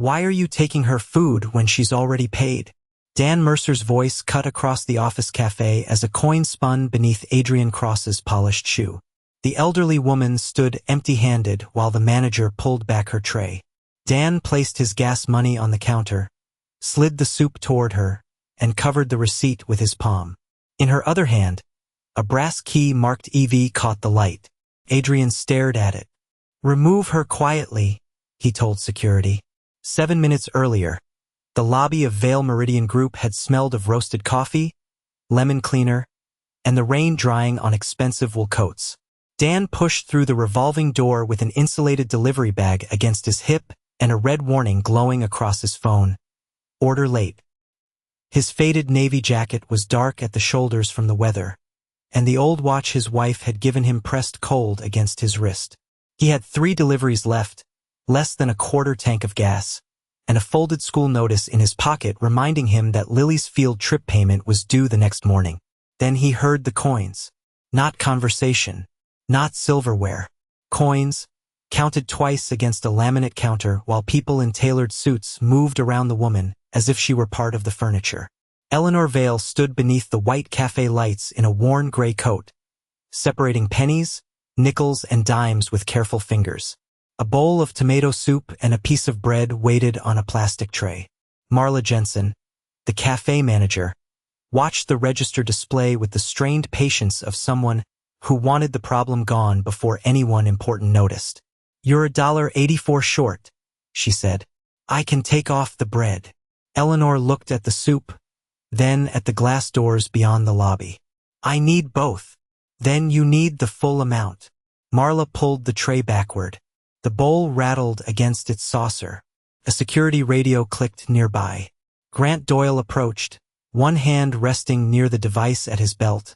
Why are you taking her food when she's already paid? Dan Mercer's voice cut across the office cafe as a coin spun beneath Adrian Cross's polished shoe. The elderly woman stood empty-handed while the manager pulled back her tray. Dan placed his gas money on the counter, slid the soup toward her, and covered the receipt with his palm. In her other hand, a brass key marked EV caught the light. Adrian stared at it. "Remove her quietly," he told security. 7 minutes earlier, the lobby of Vale Meridian Group had smelled of roasted coffee, lemon cleaner, and the rain drying on expensive wool coats. Dan pushed through the revolving door with an insulated delivery bag against his hip and a red warning glowing across his phone. Order late. His faded navy jacket was dark at the shoulders from the weather, and the old watch his wife had given him pressed cold against his wrist. He had 3 deliveries left, less than a quarter tank of gas, and a folded school notice in his pocket reminding him that Lily's field trip payment was due the next morning. Then he heard the coins. Not conversation. Not silverware. Coins, counted twice against a laminate counter while people in tailored suits moved around the woman as if she were part of the furniture. Eleanor Vale stood beneath the white cafe lights in a worn gray coat, separating pennies, nickels, and dimes with careful fingers. A bowl of tomato soup and a piece of bread waited on a plastic tray. Marla Jensen, the cafe manager, watched the register display with the strained patience of someone who wanted the problem gone before anyone important noticed. "You're $1.84 short," she said. "I can take off the bread." Eleanor looked at the soup, then at the glass doors beyond the lobby. "I need both." "Then you need the full amount." Marla pulled the tray backward. The bowl rattled against its saucer. A security radio clicked nearby. Grant Doyle approached, one hand resting near the device at his belt,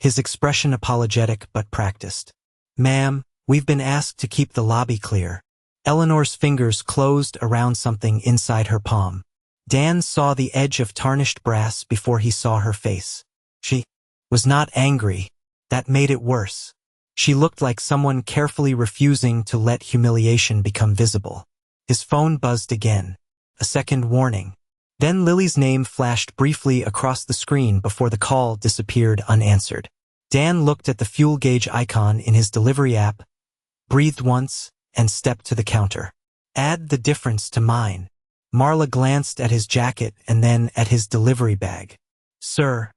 his expression apologetic but practiced. "Ma'am, we've been asked to keep the lobby clear." Eleanor's fingers closed around something inside her palm. Dan saw the edge of tarnished brass before he saw her face. She was not angry. That made it worse. She looked like someone carefully refusing to let humiliation become visible. His phone buzzed again. A second warning. Then Lily's name flashed briefly across the screen before the call disappeared unanswered. Dan looked at the fuel gauge icon in his delivery app, breathed once, and stepped to the counter. "Add the difference to mine." Marla glanced at his jacket and then at his delivery bag. "Sir,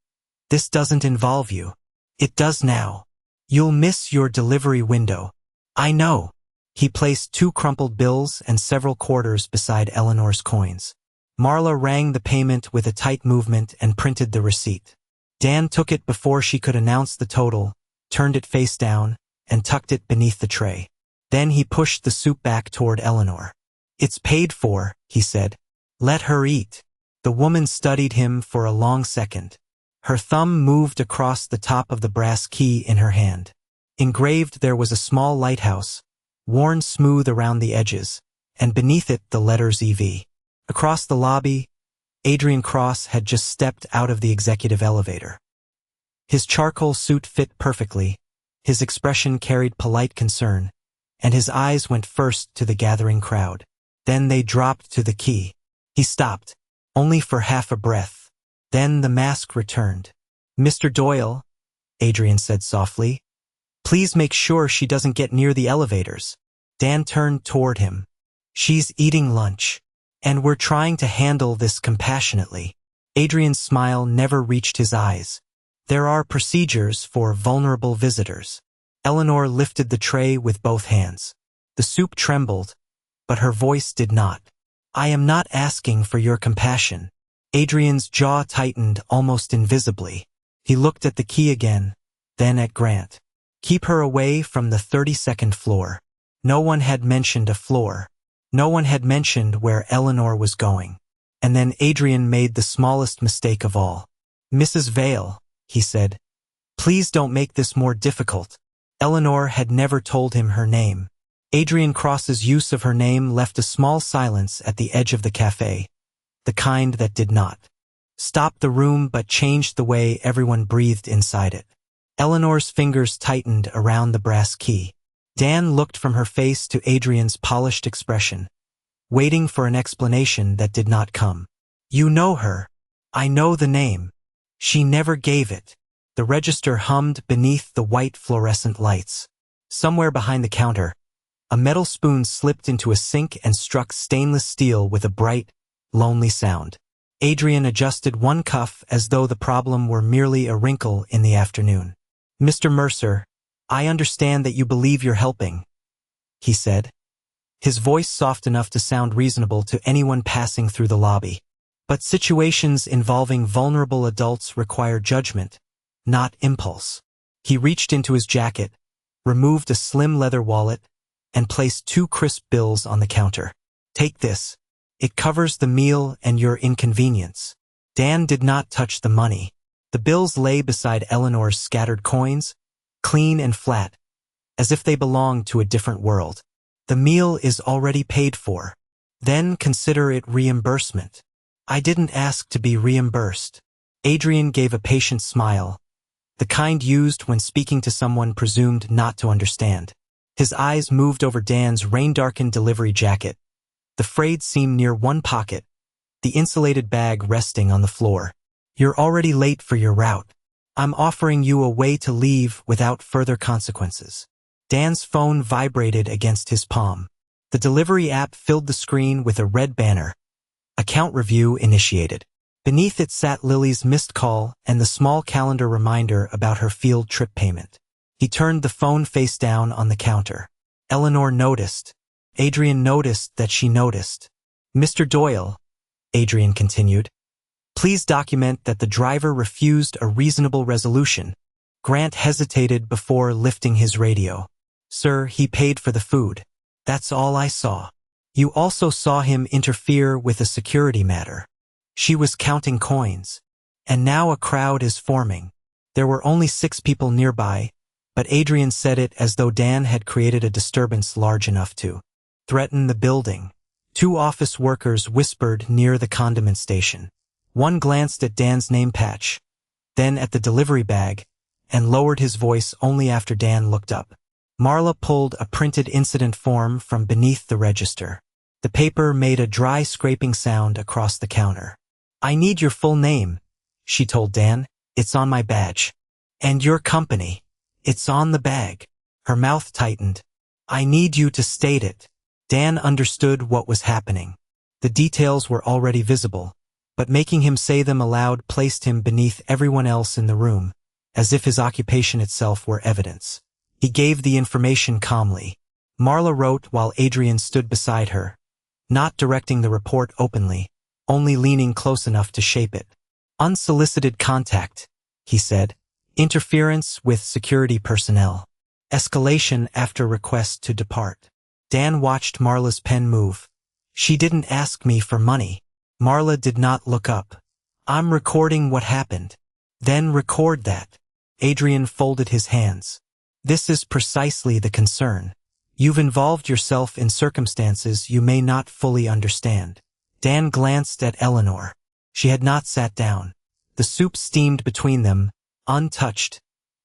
this doesn't involve you." "It does now. You'll miss your delivery window." "I know." He placed 2 crumpled bills and several quarters beside Eleanor's coins. Marla rang the payment with a tight movement and printed the receipt. Dan took it before she could announce the total, turned it face down, and tucked it beneath the tray. Then he pushed the soup back toward Eleanor. "It's paid for," he said. "Let her eat." The woman studied him for a long second. Her thumb moved across the top of the brass key in her hand. Engraved there was a small lighthouse, worn smooth around the edges, and beneath it the letters EV. Across the lobby, Adrian Cross had just stepped out of the executive elevator. His charcoal suit fit perfectly, his expression carried polite concern, and his eyes went first to the gathering crowd. Then they dropped to the key. He stopped, only for half a breath. Then the mask returned. "Mr. Doyle," Adrian said softly, "please make sure she doesn't get near the elevators." Dan turned toward him. "She's eating lunch. And we're trying to handle this compassionately." Adrian's smile never reached his eyes. "There are procedures for vulnerable visitors." Eleanor lifted the tray with both hands. The soup trembled, but her voice did not. "I am not asking for your compassion." Adrian's jaw tightened almost invisibly. He looked at the key again, then at Grant. "Keep her away from the 32nd floor." No one had mentioned a floor. No one had mentioned where Eleanor was going. And then Adrian made the smallest mistake of all. "Mrs. Vale," he said, "please don't make this more difficult." Eleanor had never told him her name. Adrian Cross's use of her name left a small silence at the edge of the cafe, the kind that did not stop the room but changed the way everyone breathed inside it. Eleanor's fingers tightened around the brass key. Dan looked from her face to Adrian's polished expression, waiting for an explanation that did not come. You know her. I know the name. She never gave it. The register hummed beneath the white fluorescent lights. Somewhere behind the counter, a metal spoon slipped into a sink and struck stainless steel with a bright, lonely sound. Adrian adjusted one cuff as though the problem were merely a wrinkle in the afternoon. Mr. Mercer, I understand that you believe you're helping, he said, his voice soft enough to sound reasonable to anyone passing through the lobby. But situations involving vulnerable adults require judgment, not impulse. He reached into his jacket, removed a slim leather wallet, and placed 2 crisp bills on the counter. Take this. It covers the meal and your inconvenience. Dan did not touch the money. The bills lay beside Eleanor's scattered coins, clean and flat, as if they belonged to a different world. The meal is already paid for. Then consider it reimbursement. I didn't ask to be reimbursed. Adrian gave a patient smile, the kind used when speaking to someone presumed not to understand. His eyes moved over Dan's rain-darkened delivery jacket, the frayed seam near one pocket, the insulated bag resting on the floor. You're already late for your route. I'm offering you a way to leave without further consequences. Dan's phone vibrated against his palm. The delivery app filled the screen with a red banner. Account review initiated. Beneath it sat Lily's missed call and the small calendar reminder about her field trip payment. He turned the phone face down on the counter. Eleanor noticed. Adrian noticed that she noticed. Mr. Doyle, Adrian continued, please document that the driver refused a reasonable resolution. Grant hesitated before lifting his radio. Sir, he paid for the food. That's all I saw. You also saw him interfere with a security matter. She was counting coins. And now a crowd is forming. There were only 6 people nearby, but Adrian said it as though Dan had created a disturbance large enough to threaten the building. 2 office workers whispered near the condiment station. One glanced at Dan's name patch, then at the delivery bag, and lowered his voice only after Dan looked up. Marla pulled a printed incident form from beneath the register. The paper made a dry scraping sound across the counter. I need your full name, she told Dan. It's on my badge. And your company. It's on the bag. Her mouth tightened. I need you to state it. Dan understood what was happening. The details were already visible, but making him say them aloud placed him beneath everyone else in the room, as if his occupation itself were evidence. He gave the information calmly. Marla wrote while Adrian stood beside her, not directing the report openly, only leaning close enough to shape it. Unsolicited contact, he said. Interference with security personnel. Escalation after request to depart. Dan watched Marla's pen move. She didn't ask me for money. Marla did not look up. I'm recording what happened. Then record that. Adrian folded his hands. This is precisely the concern. You've involved yourself in circumstances you may not fully understand. Dan glanced at Eleanor. She had not sat down. The soup steamed between them, untouched,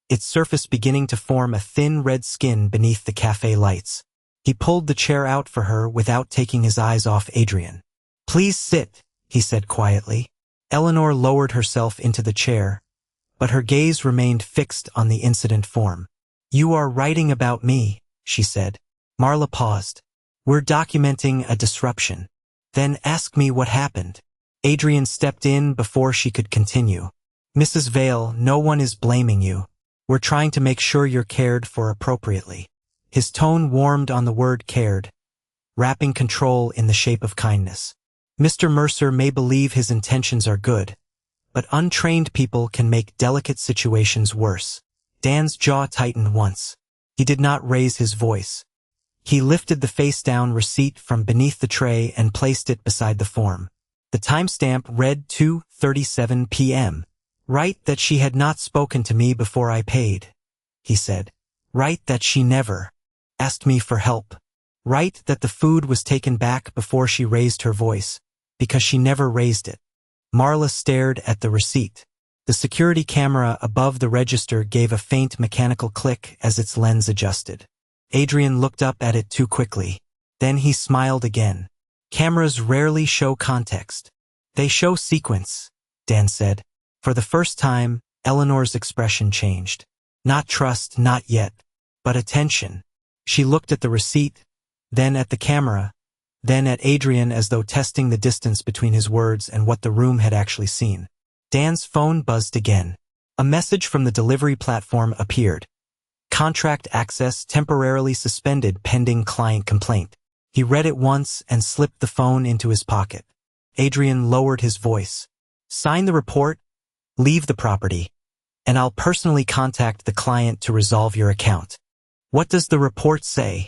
its surface beginning to form a thin red skin beneath the cafe lights. He pulled the chair out for her without taking his eyes off Adrian. Please sit, he said quietly. Eleanor lowered herself into the chair, but her gaze remained fixed on the incident form. You are writing about me, she said. Marla paused. We're documenting a disruption. Then ask me what happened. Adrian stepped in before she could continue. Mrs. Vale, no one is blaming you. We're trying to make sure you're cared for appropriately. His tone warmed on the word cared, wrapping control in the shape of kindness. Mr. Mercer may believe his intentions are good, but untrained people can make delicate situations worse. Dan's jaw tightened once. He did not raise his voice. He lifted the face-down receipt from beneath the tray and placed it beside the form. The timestamp read 2:37 p.m. Write that she had not spoken to me before I paid, he said. Write that she never asked me for help. Write that the food was taken back before she raised her voice, because she never raised it. Marla stared at the receipt. The security camera above the register gave a faint mechanical click as its lens adjusted. Adrian looked up at it too quickly. Then he smiled again. Cameras rarely show context. They show sequence, Dan said. For the first time, Eleanor's expression changed. Not trust, not yet, but attention. She looked at the receipt, then at the camera, then at Adrian as though testing the distance between his words and what the room had actually seen. Dan's phone buzzed again. A message from the delivery platform appeared. Contract access temporarily suspended pending client complaint. He read it once and slipped the phone into his pocket. Adrian lowered his voice. Sign the report, leave the property, and I'll personally contact the client to resolve your account. What does the report say?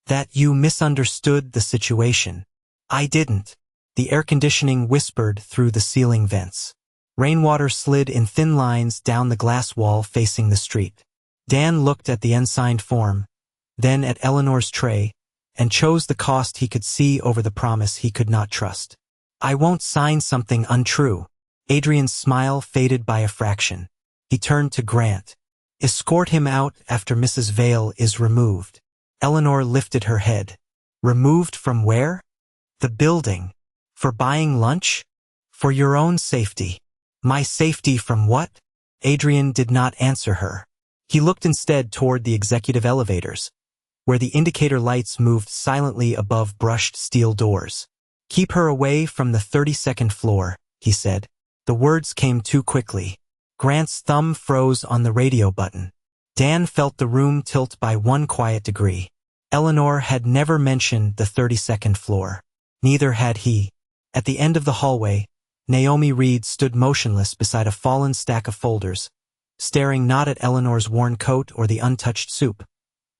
That you misunderstood the situation. I didn't. The air conditioning whispered through the ceiling vents. Rainwater slid in thin lines down the glass wall facing the street. Dan looked at the unsigned form, then at Eleanor's tray, and chose the cost he could see over the promise he could not trust. I won't sign something untrue. Adrian's smile faded by a fraction. He turned to Grant. Escort him out after Mrs. Vale is removed. Eleanor lifted her head. Removed from where? The building. For buying lunch? For your own safety. My safety from what? Adrian did not answer her. He looked instead toward the executive elevators, where the indicator lights moved silently above brushed steel doors. Keep her away from the 32nd floor, he said. The words came too quickly. Grant's thumb froze on the radio button. Dan felt the room tilt by 1 quiet degree. Eleanor had never mentioned the 32nd floor. Neither had he. At the end of the hallway, Naomi Reed stood motionless beside a fallen stack of folders, staring not at Eleanor's worn coat or the untouched soup,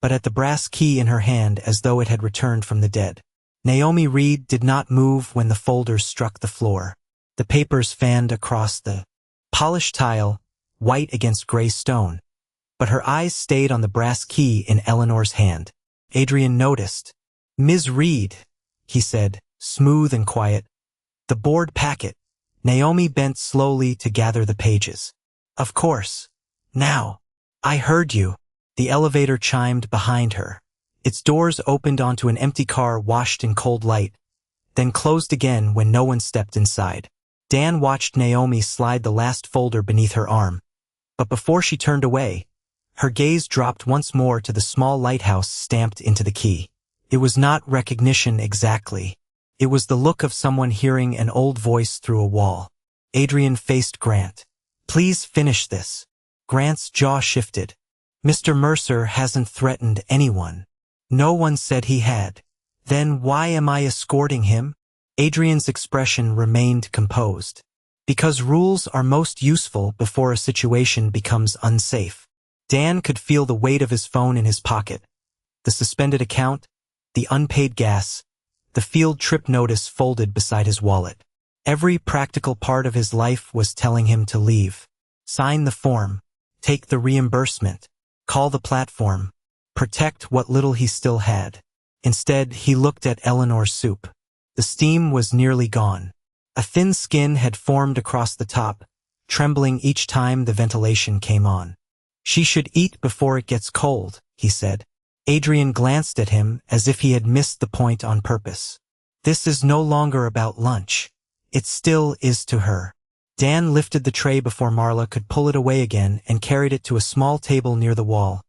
but at the brass key in her hand as though it had returned from the dead. Naomi Reed did not move when the folders struck the floor. The papers fanned across the polished tile, white against gray stone, but her eyes stayed on the brass key in Eleanor's hand. Adrian noticed. Ms. Reed, he said, smooth and quiet. The board packet. Naomi bent slowly to gather the pages. Of course. Now. I heard you. The elevator chimed behind her. Its doors opened onto an empty car washed in cold light, then closed again when no one stepped inside. Dan watched Naomi slide the last folder beneath her arm, but before she turned away, her gaze dropped once more to the small lighthouse stamped into the key. It was not recognition exactly. It was the look of someone hearing an old voice through a wall. Adrian faced Grant. Please finish this. Grant's jaw shifted. Mr. Mercer hasn't threatened anyone. No one said he had. Then why am I escorting him? Adrian's expression remained composed. Because rules are most useful before a situation becomes unsafe. Dan could feel the weight of his phone in his pocket. The suspended account, the unpaid gas, the field trip notice folded beside his wallet. Every practical part of his life was telling him to leave. Sign the form. Take the reimbursement. Call the platform. Protect what little he still had. Instead, he looked at Eleanor's soup. The steam was nearly gone. A thin skin had formed across the top, trembling each time the ventilation came on. She should eat before it gets cold, he said. Adrian glanced at him as if he had missed the point on purpose. This is no longer about lunch. It still is to her. Dan lifted the tray before Marla could pull it away again and carried it to a small table near the wall,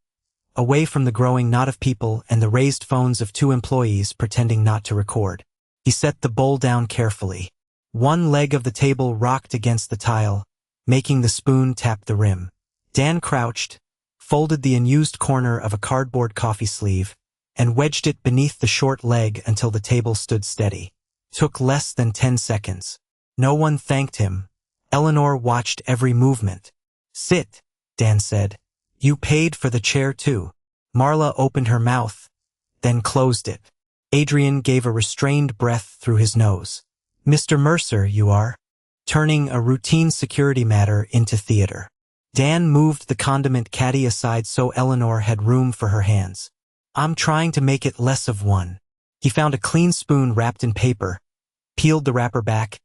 away from the growing knot of people and the raised phones of 2 employees pretending not to record. He set the bowl down carefully. One leg of the table rocked against the tile, making the spoon tap the rim. Dan crouched, folded the unused corner of a cardboard coffee sleeve, and wedged it beneath the short leg until the table stood steady. Took less than 10 seconds. No one thanked him. Eleanor watched every movement. Sit, Dan said. You paid for the chair too. Marla opened her mouth, then closed it. Adrian gave a restrained breath through his nose. Mr. Mercer, you are. Turning a routine security matter into theater. Dan moved the condiment caddy aside so Eleanor had room for her hands. I'm trying to make it less of one. He found a clean spoon wrapped in paper, peeled the wrapper back,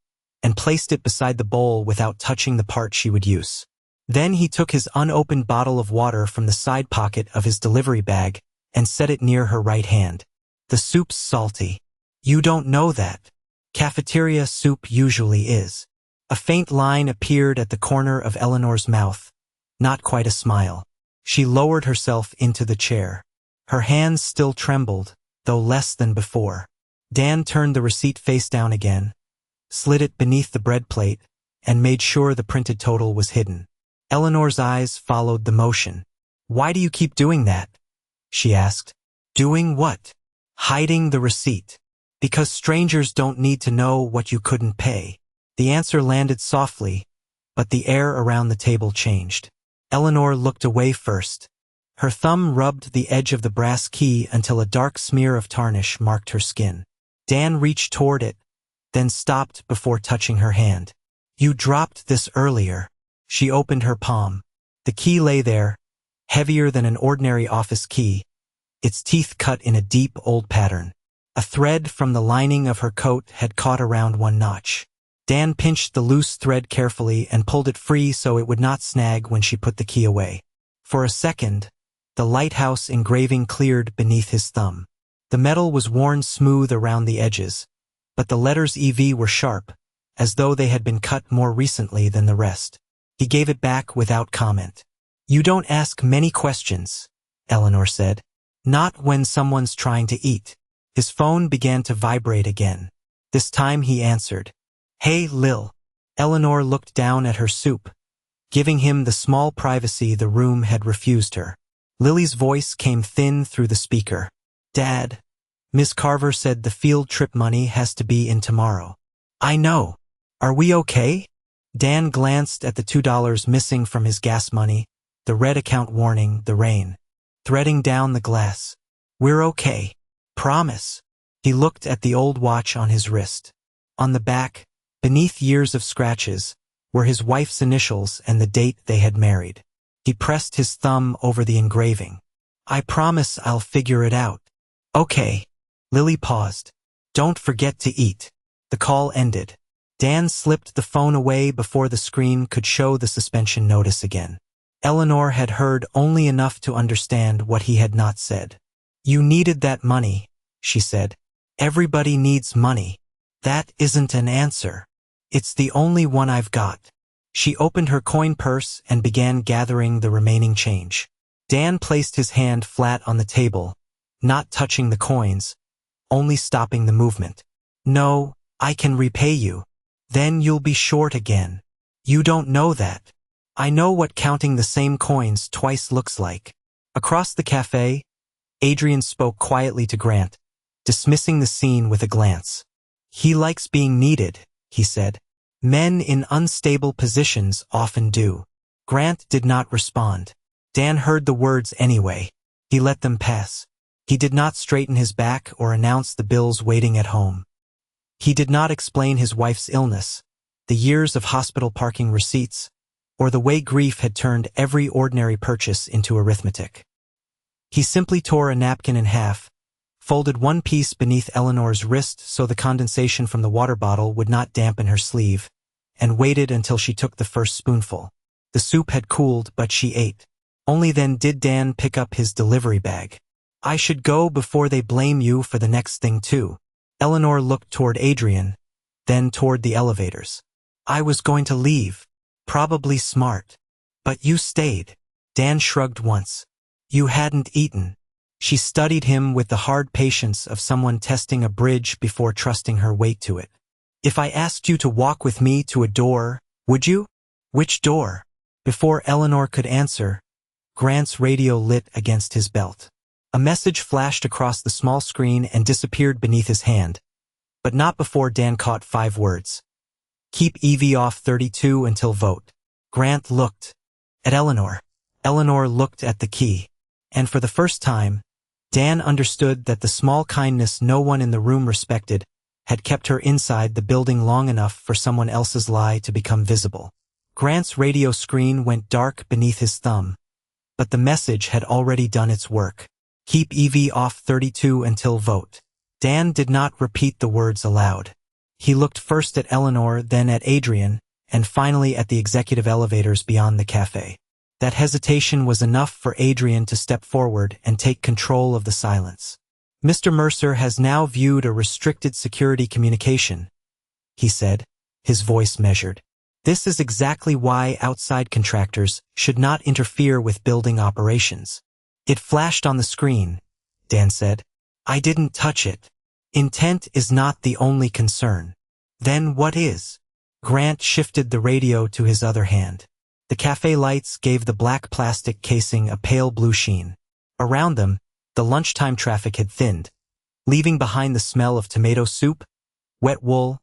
and placed it beside the bowl without touching the part she would use. Then he took his unopened bottle of water from the side pocket of his delivery bag and set it near her right hand. The soup's salty. You don't know that. Cafeteria soup usually is. A faint line appeared at the corner of Eleanor's mouth. Not quite a smile. She lowered herself into the chair. Her hands still trembled, though less than before. Dan turned the receipt face down again, slid it beneath the bread plate, and made sure the printed total was hidden. Eleanor's eyes followed the motion. "Why do you keep doing that?" she asked. "Doing what?" "Hiding the receipt. Because strangers don't need to know what you couldn't pay." The answer landed softly, but the air around the table changed. Eleanor looked away first. Her thumb rubbed the edge of the brass key until a dark smear of tarnish marked her skin. Dan reached toward it, then stopped before touching her hand. "You dropped this earlier." She opened her palm. The key lay there, heavier than an ordinary office key, its teeth cut in a deep old pattern. A thread from the lining of her coat had caught around one notch. Dan pinched the loose thread carefully and pulled it free so it would not snag when she put the key away. For a second, the lighthouse engraving cleared beneath his thumb. The metal was worn smooth around the edges, but the letters EV were sharp, as though they had been cut more recently than the rest. He gave it back without comment. "You don't ask many questions," Eleanor said. "Not when someone's trying to eat." His phone began to vibrate again. This time he answered. "Hey, Lil." Eleanor looked down at her soup, giving him the small privacy the room had refused her. Lily's voice came thin through the speaker. "Dad, Miss Carver said the field trip money has to be in tomorrow." "I know. Are we okay?" Dan glanced at the $2 missing from his gas money, the red account warning, the rain threading down the glass. "We're okay. Promise." He looked at the old watch on his wrist. On the back, beneath years of scratches, were his wife's initials and the date they had married. He pressed his thumb over the engraving. "I promise I'll figure it out." "Okay." Lily paused. "Don't forget to eat." The call ended. Dan slipped the phone away before the screen could show the suspension notice again. Eleanor had heard only enough to understand what he had not said. "You needed that money," she said. "Everybody needs money. That isn't an answer. It's the only one I've got." She opened her coin purse and began gathering the remaining change. Dan placed his hand flat on the table, not touching the coins, only stopping the movement. "No, I can repay you. Then you'll be short again. You don't know that. I know what counting the same coins twice looks like." Across the cafe, Adrian spoke quietly to Grant, dismissing the scene with a glance. "He likes being needed," he said. "Men in unstable positions often do." Grant did not respond. Dan heard the words anyway. He let them pass. He did not straighten his back or announce the bills waiting at home. He did not explain his wife's illness, the years of hospital parking receipts, or the way grief had turned every ordinary purchase into arithmetic. He simply tore a napkin in half, folded one piece beneath Eleanor's wrist so the condensation from the water bottle would not dampen her sleeve, and waited until she took the first spoonful. The soup had cooled, but she ate. Only then did Dan pick up his delivery bag. "I should go before they blame you for the next thing too." Eleanor looked toward Adrian, then toward the elevators. "I was going to leave. Probably smart. But you stayed." Dan shrugged once. "You hadn't eaten." She studied him with the hard patience of someone testing a bridge before trusting her weight to it. "If I asked you to walk with me to a door, would you?" "Which door?" Before Eleanor could answer, Grant's radio lit against his belt. A message flashed across the small screen and disappeared beneath his hand, but not before Dan caught 5 words. "Keep EV off 32 until vote." Grant looked at Eleanor. Eleanor looked at the key. And for the first time, Dan understood that the small kindness no one in the room respected had kept her inside the building long enough for someone else's lie to become visible. Grant's radio screen went dark beneath his thumb, but the message had already done its work. "Keep EV off 32 until vote." Dan did not repeat the words aloud. He looked first at Eleanor, then at Adrian, and finally at the executive elevators beyond the cafe. That hesitation was enough for Adrian to step forward and take control of the silence. "Mr. Mercer has now viewed a restricted security communication," he said, his voice measured. This is exactly why outside contractors should not interfere with building operations. It flashed on the screen, Dan said. I didn't touch it. Intent is not the only concern. Then what is? Grant shifted the radio to his other hand. The cafe lights gave the black plastic casing a pale blue sheen. Around them, the lunchtime traffic had thinned, leaving behind the smell of tomato soup, wet wool,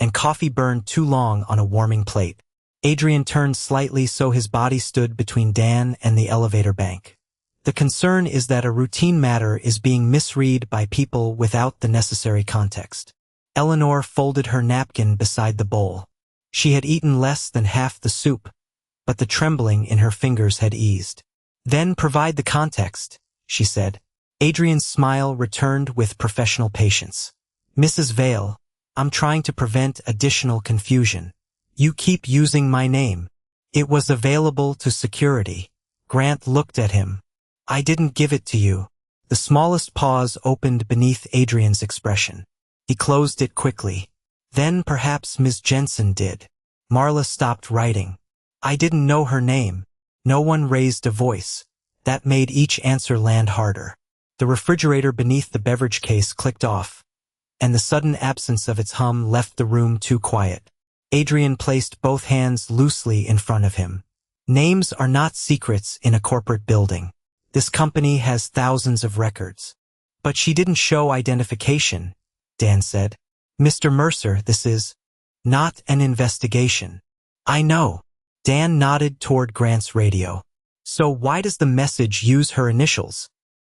and coffee burned too long on a warming plate. Adrian turned slightly so his body stood between Dan and the elevator bank. The concern is that a routine matter is being misread by people without the necessary context. Eleanor folded her napkin beside the bowl. She had eaten less than half the soup, but the trembling in her fingers had eased. Then provide the context, she said. Adrian's smile returned with professional patience. Mrs. Vale, I'm trying to prevent additional confusion. You keep using my name. It was available to security. Grant looked at him. I didn't give it to you. The smallest pause opened beneath Adrian's expression. He closed it quickly. Then perhaps Ms. Jensen did. Marla stopped writing. I didn't know her name. No one raised a voice. That made each answer land harder. The refrigerator beneath the beverage case clicked off, and the sudden absence of its hum left the room too quiet. Adrian placed both hands loosely in front of him. Names are not secrets in a corporate building. This company has thousands of records. But she didn't show identification, Dan said. Mr. Mercer, this is not an investigation. I know. Dan nodded toward Grant's radio. So why does the message use her initials?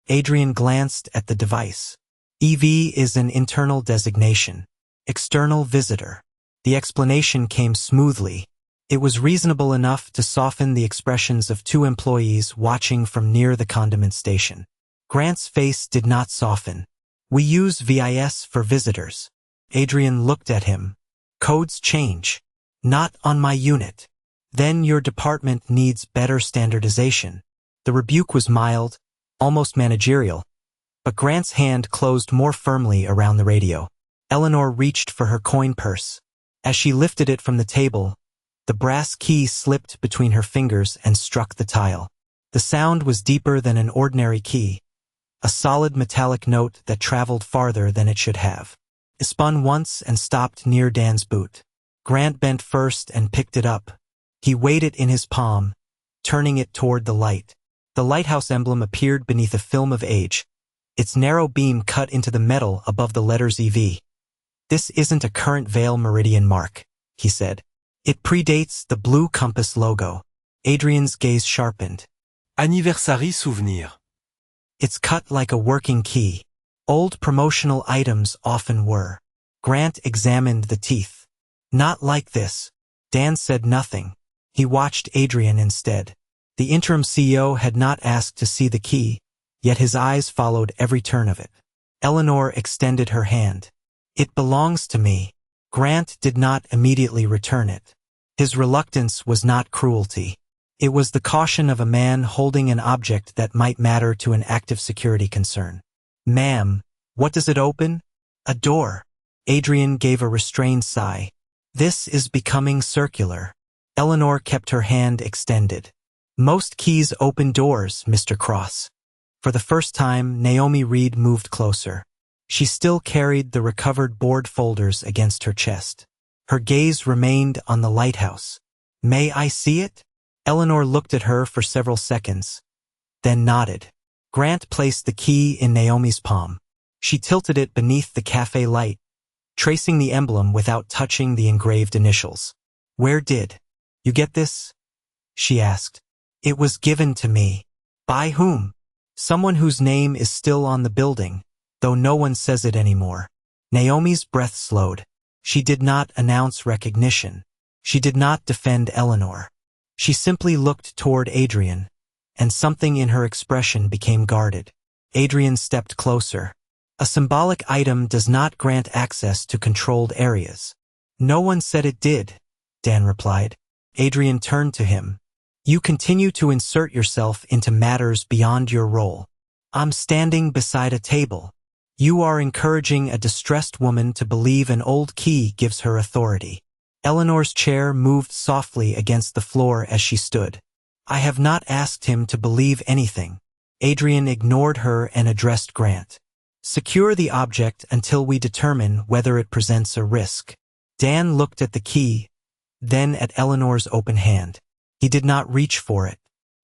Adrian glanced at the device. EV is an internal designation. External visitor. The explanation came smoothly. It was reasonable enough to soften the expressions of two employees watching from near the condiment station. Grant's face did not soften. We use VIS for visitors. Adrian looked at him. Codes change. Not on my unit. Then your department needs better standardization. The rebuke was mild, almost managerial, but Grant's hand closed more firmly around the radio. Eleanor reached for her coin purse. As she lifted it from the table, the brass key slipped between her fingers and struck the tile. The sound was deeper than an ordinary key, a solid metallic note that traveled farther than it should have. It spun once and stopped near Dan's boot. Grant bent first and picked it up. He weighed it in his palm, turning it toward the light. The lighthouse emblem appeared beneath a film of age, its narrow beam cut into the metal above the letters EV. This isn't a current Vale Meridian mark, he said. It predates the blue compass logo. Adrian's gaze sharpened. Anniversary souvenir. It's cut like a working key. Old promotional items often were. Grant examined the teeth. Not like this. Dan said nothing. He watched Adrian instead. The interim CEO had not asked to see the key, yet his eyes followed every turn of it. Eleanor extended her hand. It belongs to me. Grant did not immediately return it. His reluctance was not cruelty. It was the caution of a man holding an object that might matter to an active security concern. Ma'am, what does it open? A door. Adrian gave a restrained sigh. This is becoming circular. Eleanor kept her hand extended. Most keys open doors, Mr. Cross. For the first time, Naomi Reed moved closer. She still carried the recovered board folders against her chest. Her gaze remained on the lighthouse. May I see it? Eleanor looked at her for several seconds, then nodded. Grant placed the key in Naomi's palm. She tilted it beneath the cafe light, tracing the emblem without touching the engraved initials. Where did you get this? She asked. It was given to me. By whom? Someone whose name is still on the building, though no one says it anymore. Naomi's breath slowed. She did not announce recognition. She did not defend Eleanor. She simply looked toward Adrian, and something in her expression became guarded. Adrian stepped closer. A symbolic item does not grant access to controlled areas. No one said it did, Dan replied. Adrian turned to him. You continue to insert yourself into matters beyond your role. I'm standing beside a table. You are encouraging a distressed woman to believe an old key gives her authority. Eleanor's chair moved softly against the floor as she stood. I have not asked him to believe anything. Adrian ignored her and addressed Grant. Secure the object until we determine whether it presents a risk. Dan looked at the key, then at Eleanor's open hand. He did not reach for it.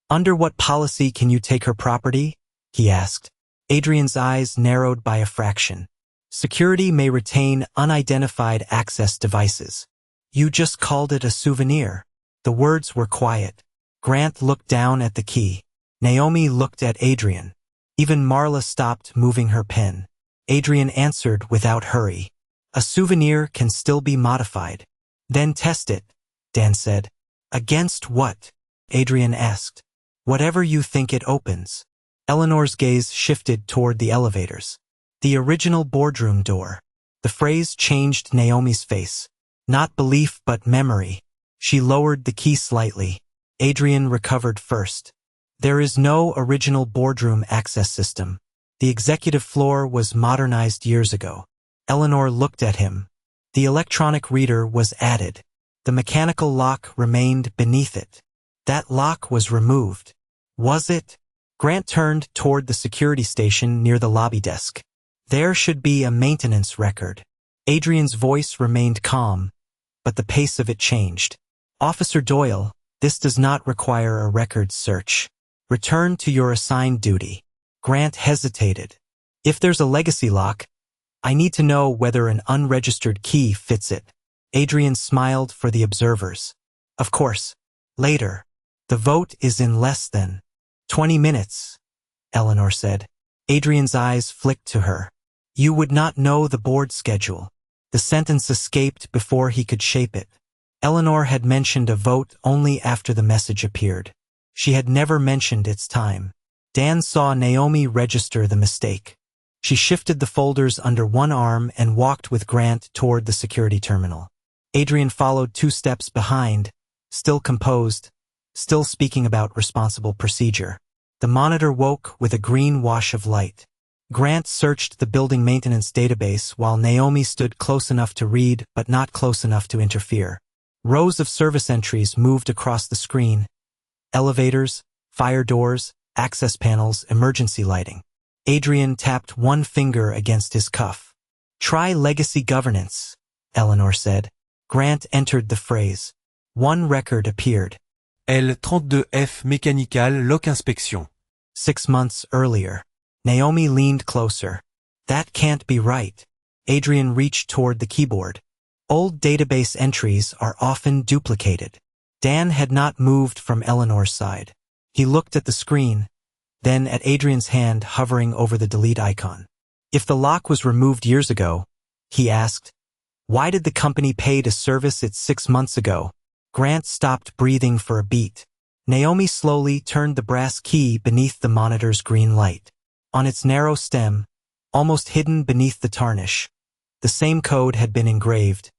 Under what policy can you take her property? He asked. Adrian's eyes narrowed by a fraction. Security may retain unidentified access devices. You just called it a souvenir. The words were quiet. Grant looked down at the key. Naomi looked at Adrian. Even Marla stopped moving her pen. Adrian answered without hurry. A souvenir can still be modified. Then test it, Dan said. Against what? Adrian asked. Whatever you think it opens. Eleanor's gaze shifted toward the elevators. The original boardroom door. The phrase changed Naomi's face. Not belief but memory. She lowered the key slightly. Adrian recovered first. There is no original boardroom access system. The executive floor was modernized years ago. Eleanor looked at him. The electronic reader was added. The mechanical lock remained beneath it. That lock was removed. Was it? Grant turned toward the security station near the lobby desk. There should be a maintenance record. Adrian's voice remained calm, but the pace of it changed. Officer Doyle, this does not require a records search. Return to your assigned duty. Grant hesitated. If there's a legacy lock, I need to know whether an unregistered key fits it. Adrian smiled for the observers. Of course. Later. The vote is in less than 20 minutes, Eleanor said. Adrian's eyes flicked to her. You would not know the board schedule. The sentence escaped before he could shape it. Eleanor had mentioned a vote only after the message appeared. She had never mentioned its time. Dan saw Naomi register the mistake. She shifted the folders under one arm and walked with Grant toward the security terminal. Adrian followed 2 steps behind, still composed, still speaking about responsible procedure. The monitor woke with a green wash of light. Grant searched the building maintenance database while Naomi stood close enough to read but not close enough to interfere. Rows of service entries moved across the screen. Elevators, fire doors, access panels, emergency lighting. Adrian tapped one finger against his cuff. Try legacy governance, Eleanor said. Grant entered the phrase. One record appeared. L32F mécanical lock inspection. 6 months earlier. Naomi leaned closer. That can't be right. Adrian reached toward the keyboard. Old database entries are often duplicated. Dan had not moved from Eleanor's side. He looked at the screen, then at Adrian's hand hovering over the delete icon. If the lock was removed years ago, he asked, why did the company pay to service it 6 months ago? Grant stopped breathing for a beat. Naomi slowly turned the brass key beneath the monitor's green light. On its narrow stem, almost hidden beneath the tarnish, the same code had been engraved.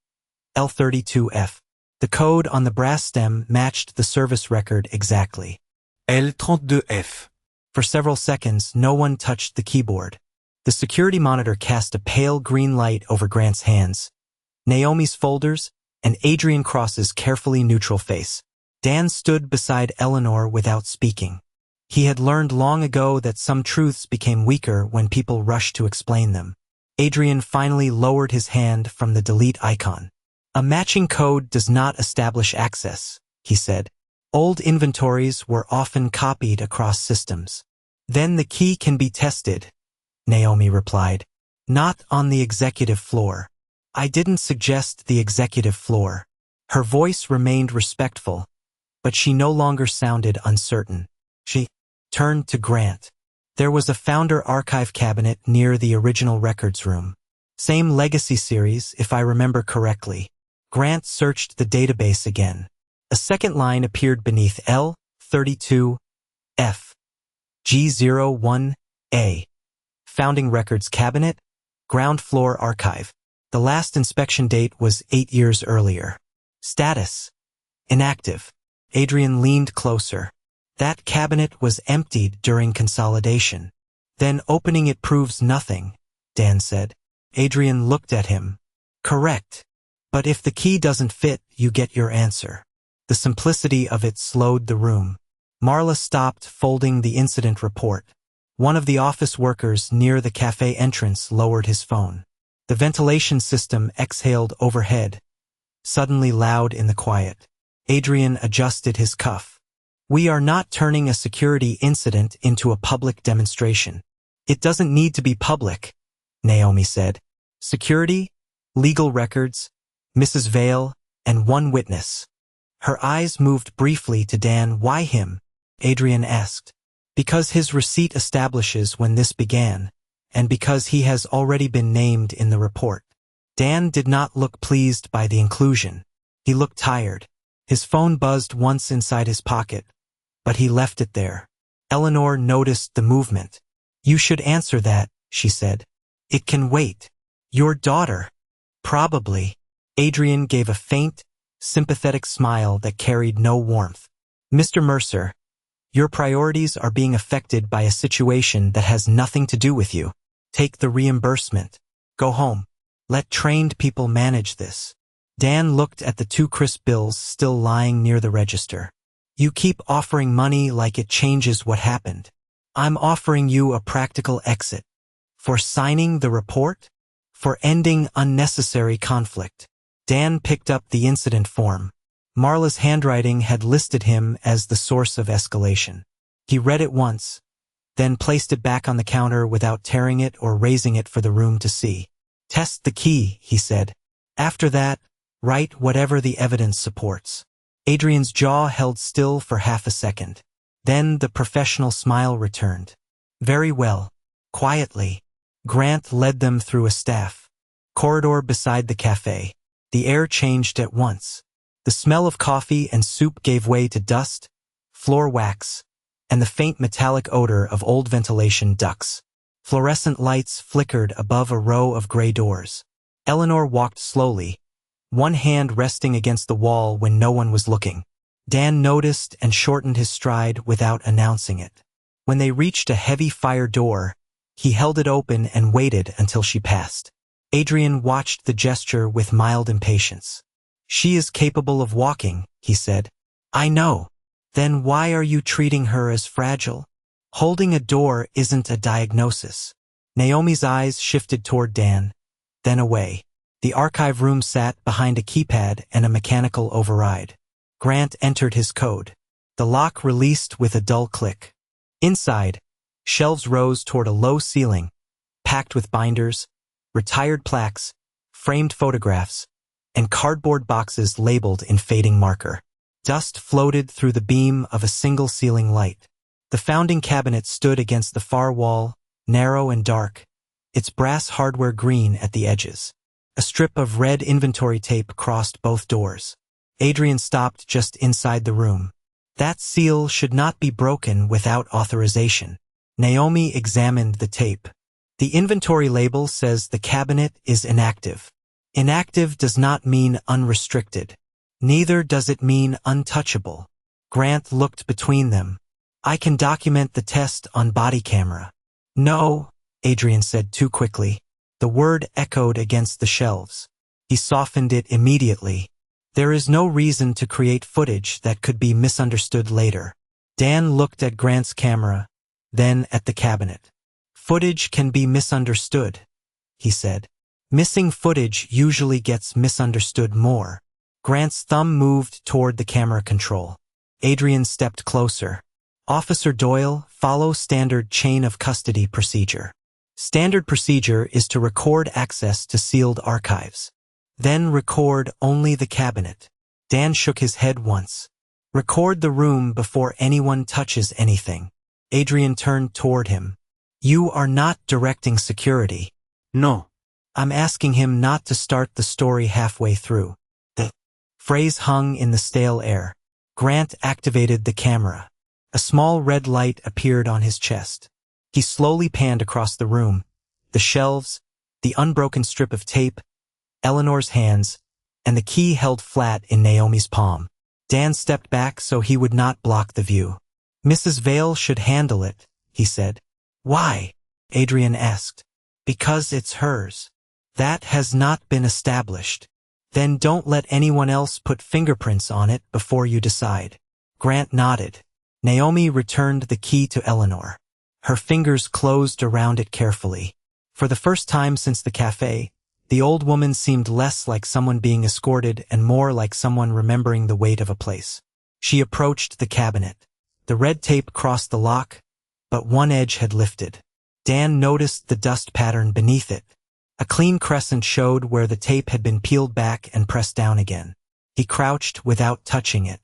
L32F. The code on the brass stem matched the service record exactly. L32F. For several seconds, no one touched the keyboard. The security monitor cast a pale green light over Grant's hands, Naomi's folders, and Adrian Cross's carefully neutral face. Dan stood beside Eleanor without speaking. He had learned long ago that some truths became weaker when people rushed to explain them. Adrian finally lowered his hand from the delete icon. A matching code does not establish access, he said. Old inventories were often copied across systems. Then the key can be tested, Naomi replied. Not on the executive floor. I didn't suggest the executive floor. Her voice remained respectful, but she no longer sounded uncertain. She turned to Grant. There was a founder archive cabinet near the original records room. Same legacy series, if I remember correctly. Grant searched the database again. A second line appeared beneath L32F. G01A. Founding Records Cabinet, Ground Floor Archive. The last inspection date was 8 years earlier. Status: inactive. Adrian leaned closer. That cabinet was emptied during consolidation. Then opening it proves nothing, Dan said. Adrian looked at him. Correct. But if the key doesn't fit, you get your answer. The simplicity of it slowed the room. Marla stopped, folding the incident report. One of the office workers near the cafe entrance lowered his phone. The ventilation system exhaled overhead, suddenly loud in the quiet. Adrian adjusted his cuff. We are not turning a security incident into a public demonstration. It doesn't need to be public, Naomi said. Security, legal records, Mrs. Vale, and one witness. Her eyes moved briefly to Dan. Why him? Adrian asked. Because his receipt establishes when this began, and because he has already been named in the report. Dan did not look pleased by the inclusion. He looked tired. His phone buzzed once inside his pocket, but he left it there. Eleanor noticed the movement. You should answer that, she said. It can wait. Your daughter. Probably. Adrian gave a faint, sympathetic smile that carried no warmth. Mr. Mercer, your priorities are being affected by a situation that has nothing to do with you. Take the reimbursement. Go home. Let trained people manage this. Dan looked at the 2 crisp bills still lying near the register. You keep offering money like it changes what happened. I'm offering you a practical exit. For signing the report? For ending unnecessary conflict. Dan picked up the incident form. Marla's handwriting had listed him as the source of escalation. He read it once, then placed it back on the counter without tearing it or raising it for the room to see. Test the key, he said. After that, write whatever the evidence supports. Adrian's jaw held still for half a second. Then the professional smile returned. Very well. Quietly. Grant led them through a staff corridor beside the cafe. The air changed at once. The smell of coffee and soup gave way to dust, floor wax, and the faint metallic odor of old ventilation ducts. Fluorescent lights flickered above a row of gray doors. Eleanor walked slowly, one hand resting against the wall when no one was looking. Dan noticed and shortened his stride without announcing it. When they reached a heavy fire door, he held it open and waited until she passed. Adrian watched the gesture with mild impatience. She is capable of walking, he said. I know. Then why are you treating her as fragile? Holding a door isn't a diagnosis. Naomi's eyes shifted toward Dan, then away. The archive room sat behind a keypad and a mechanical override. Grant entered his code. The lock released with a dull click. Inside, shelves rose toward a low ceiling, packed with binders, retired plaques, framed photographs, and cardboard boxes labeled in fading marker. Dust floated through the beam of a single ceiling light. The founding cabinet stood against the far wall, narrow and dark, its brass hardware green at the edges. A strip of red inventory tape crossed both doors. Adrian stopped just inside the room. That seal should not be broken without authorization. Naomi examined the tape. The inventory label says the cabinet is inactive. Inactive does not mean unrestricted. Neither does it mean untouchable. Grant looked between them. I can document the test on body camera. No, Adrian said too quickly. The word echoed against the shelves. He softened it immediately. There is no reason to create footage that could be misunderstood later. Dan looked at Grant's camera, then at the cabinet. Footage can be misunderstood, he said. Missing footage usually gets misunderstood more. Grant's thumb moved toward the camera control. Adrian stepped closer. Officer Doyle, follow standard chain of custody procedure. Standard procedure is to record access to sealed archives. Then record only the cabinet. Dan shook his head once. Record the room before anyone touches anything. Adrian turned toward him. You are not directing security. No. I'm asking him not to start the story halfway through. The phrase hung in the stale air. Grant activated the camera. A small red light appeared on his chest. He slowly panned across the room. The shelves, the unbroken strip of tape, Eleanor's hands, and the key held flat in Naomi's palm. Dan stepped back so he would not block the view. Mrs. Vale should handle it, he said. Why? Adrian asked. Because it's hers. That has not been established. Then don't let anyone else put fingerprints on it before you decide. Grant nodded. Naomi returned the key to Eleanor. Her fingers closed around it carefully. For the first time since the cafe, the old woman seemed less like someone being escorted and more like someone remembering the weight of a place. She approached the cabinet. The red tape crossed the lock, but one edge had lifted. Dan noticed the dust pattern beneath it. A clean crescent showed where the tape had been peeled back and pressed down again. He crouched without touching it.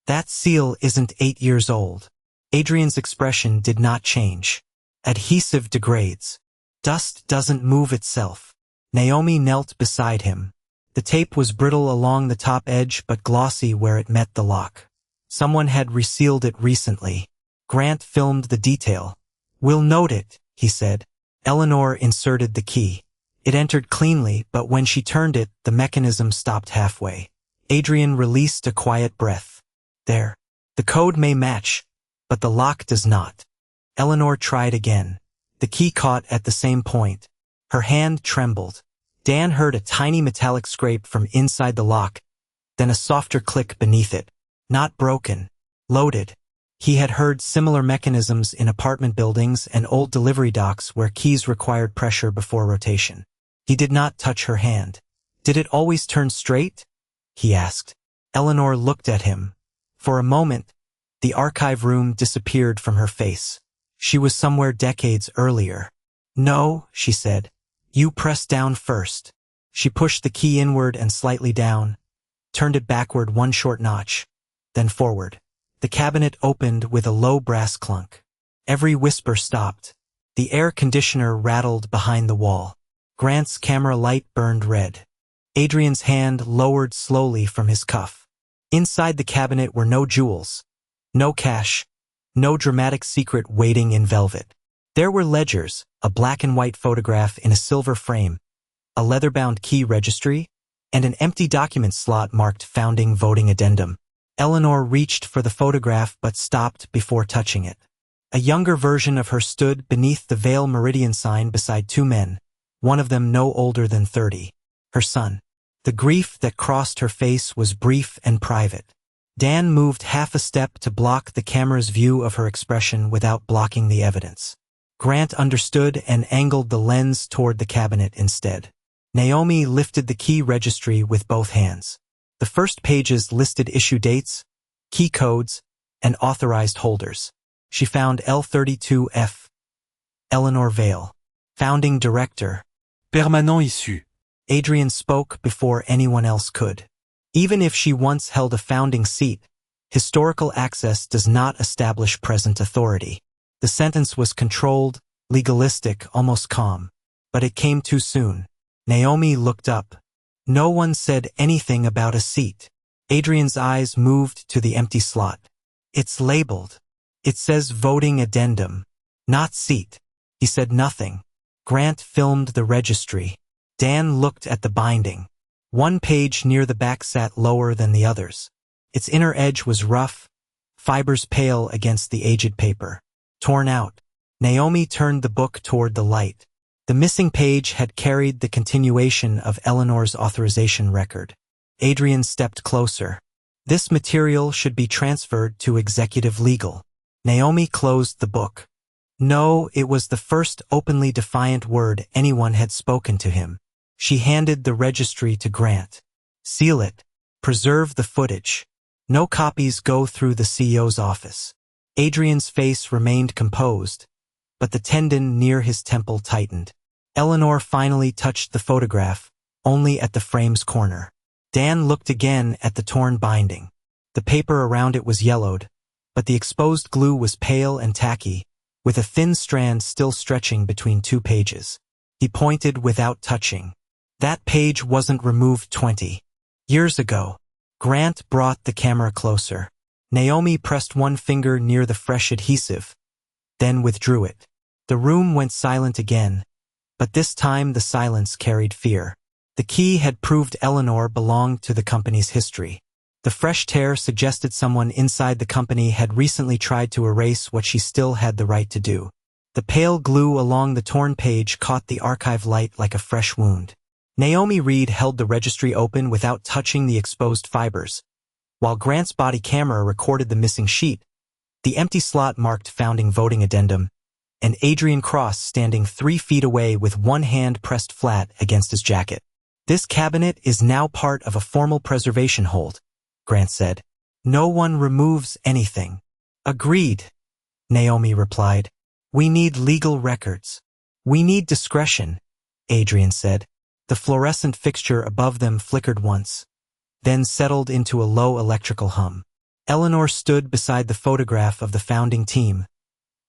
That seal isn't 8 years old. Adrian's expression did not change. Adhesive degrades. Dust doesn't move itself. Naomi knelt beside him. The tape was brittle along the top edge but glossy where it met the lock. Someone had resealed it recently. Grant filmed the detail. "We'll note it," he said. Eleanor inserted the key. It entered cleanly, but when she turned it, the mechanism stopped halfway. Adrian released a quiet breath. There. The code may match, but the lock does not. Eleanor tried again. The key caught at the same point. Her hand trembled. Dan heard a tiny metallic scrape from inside the lock, then a softer click beneath it. Not broken. Loaded. He had heard similar mechanisms in apartment buildings and old delivery docks where keys required pressure before rotation. He did not touch her hand. "Did it always turn straight?" he asked. Eleanor looked at him. For a moment, the archive room disappeared from her face. She was somewhere decades earlier. "No," she said. "You press down first." She pushed the key inward and slightly down, turned it backward one short notch, then forward. The cabinet opened with a low brass clunk. Every whisper stopped. The air conditioner rattled behind the wall. Grant's camera light burned red. Adrian's hand lowered slowly from his cuff. Inside the cabinet were no jewels, no cash, no dramatic secret waiting in velvet. There were ledgers, a black and white photograph in a silver frame, a leather-bound key registry, and an empty document slot marked Founding Voting Addendum. Eleanor reached for the photograph but stopped before touching it. A younger version of her stood beneath the Vale Meridian sign beside two men, one of them no older than 30. Her son. The grief that crossed her face was brief and private. Dan moved half a step to block the camera's view of her expression without blocking the evidence. Grant understood and angled the lens toward the cabinet instead. Naomi lifted the key registry with both hands. The first pages listed issue dates, key codes, and authorized holders. She found L32F. Eleanor Vale. Founding Director. Permanent issu. Adrian spoke before anyone else could. Even if she once held a founding seat, historical access does not establish present authority. The sentence was controlled, legalistic, almost calm. But it came too soon. Naomi looked up. No one said anything about a seat. Adrian's eyes moved to the empty slot. It's labeled. It says voting addendum, not seat. He said nothing. Grant filmed the registry. Dan looked at the binding. One page near the back sat lower than the others. Its inner edge was rough, fibers pale against the aged paper. Torn out. Naomi turned the book toward the light. The missing page had carried the continuation of Eleanor's authorization record. Adrian stepped closer. This material should be transferred to executive legal. Naomi closed the book. No, it was the first openly defiant word anyone had spoken to him. She handed the registry to Grant. Seal it. Preserve the footage. No copies go through the CEO's office. Adrian's face remained composed, but the tendon near his temple tightened. Eleanor finally touched the photograph, only at the frame's corner. Dan looked again at the torn binding. The paper around it was yellowed, but the exposed glue was pale and tacky, with a thin strand still stretching between two pages. He pointed without touching. That page wasn't removed 20 years ago. Grant brought the camera closer. Naomi pressed one finger near the fresh adhesive, then withdrew it. The room went silent again, but this time the silence carried fear. The key had proved Eleanor belonged to the company's history. The fresh tear suggested someone inside the company had recently tried to erase what she still had the right to do. The pale glue along the torn page caught the archive light like a fresh wound. Naomi Reed held the registry open without touching the exposed fibers, while Grant's body camera recorded the missing sheet, the empty slot marked Founding Voting Addendum, and Adrian Cross standing 3 feet away with one hand pressed flat against his jacket. "This cabinet is now part of a formal preservation hold," Grant said. "No one removes anything." "Agreed," Naomi replied. "We need legal records." "We need discretion," Adrian said. The fluorescent fixture above them flickered once, then settled into a low electrical hum. Eleanor stood beside the photograph of the founding team,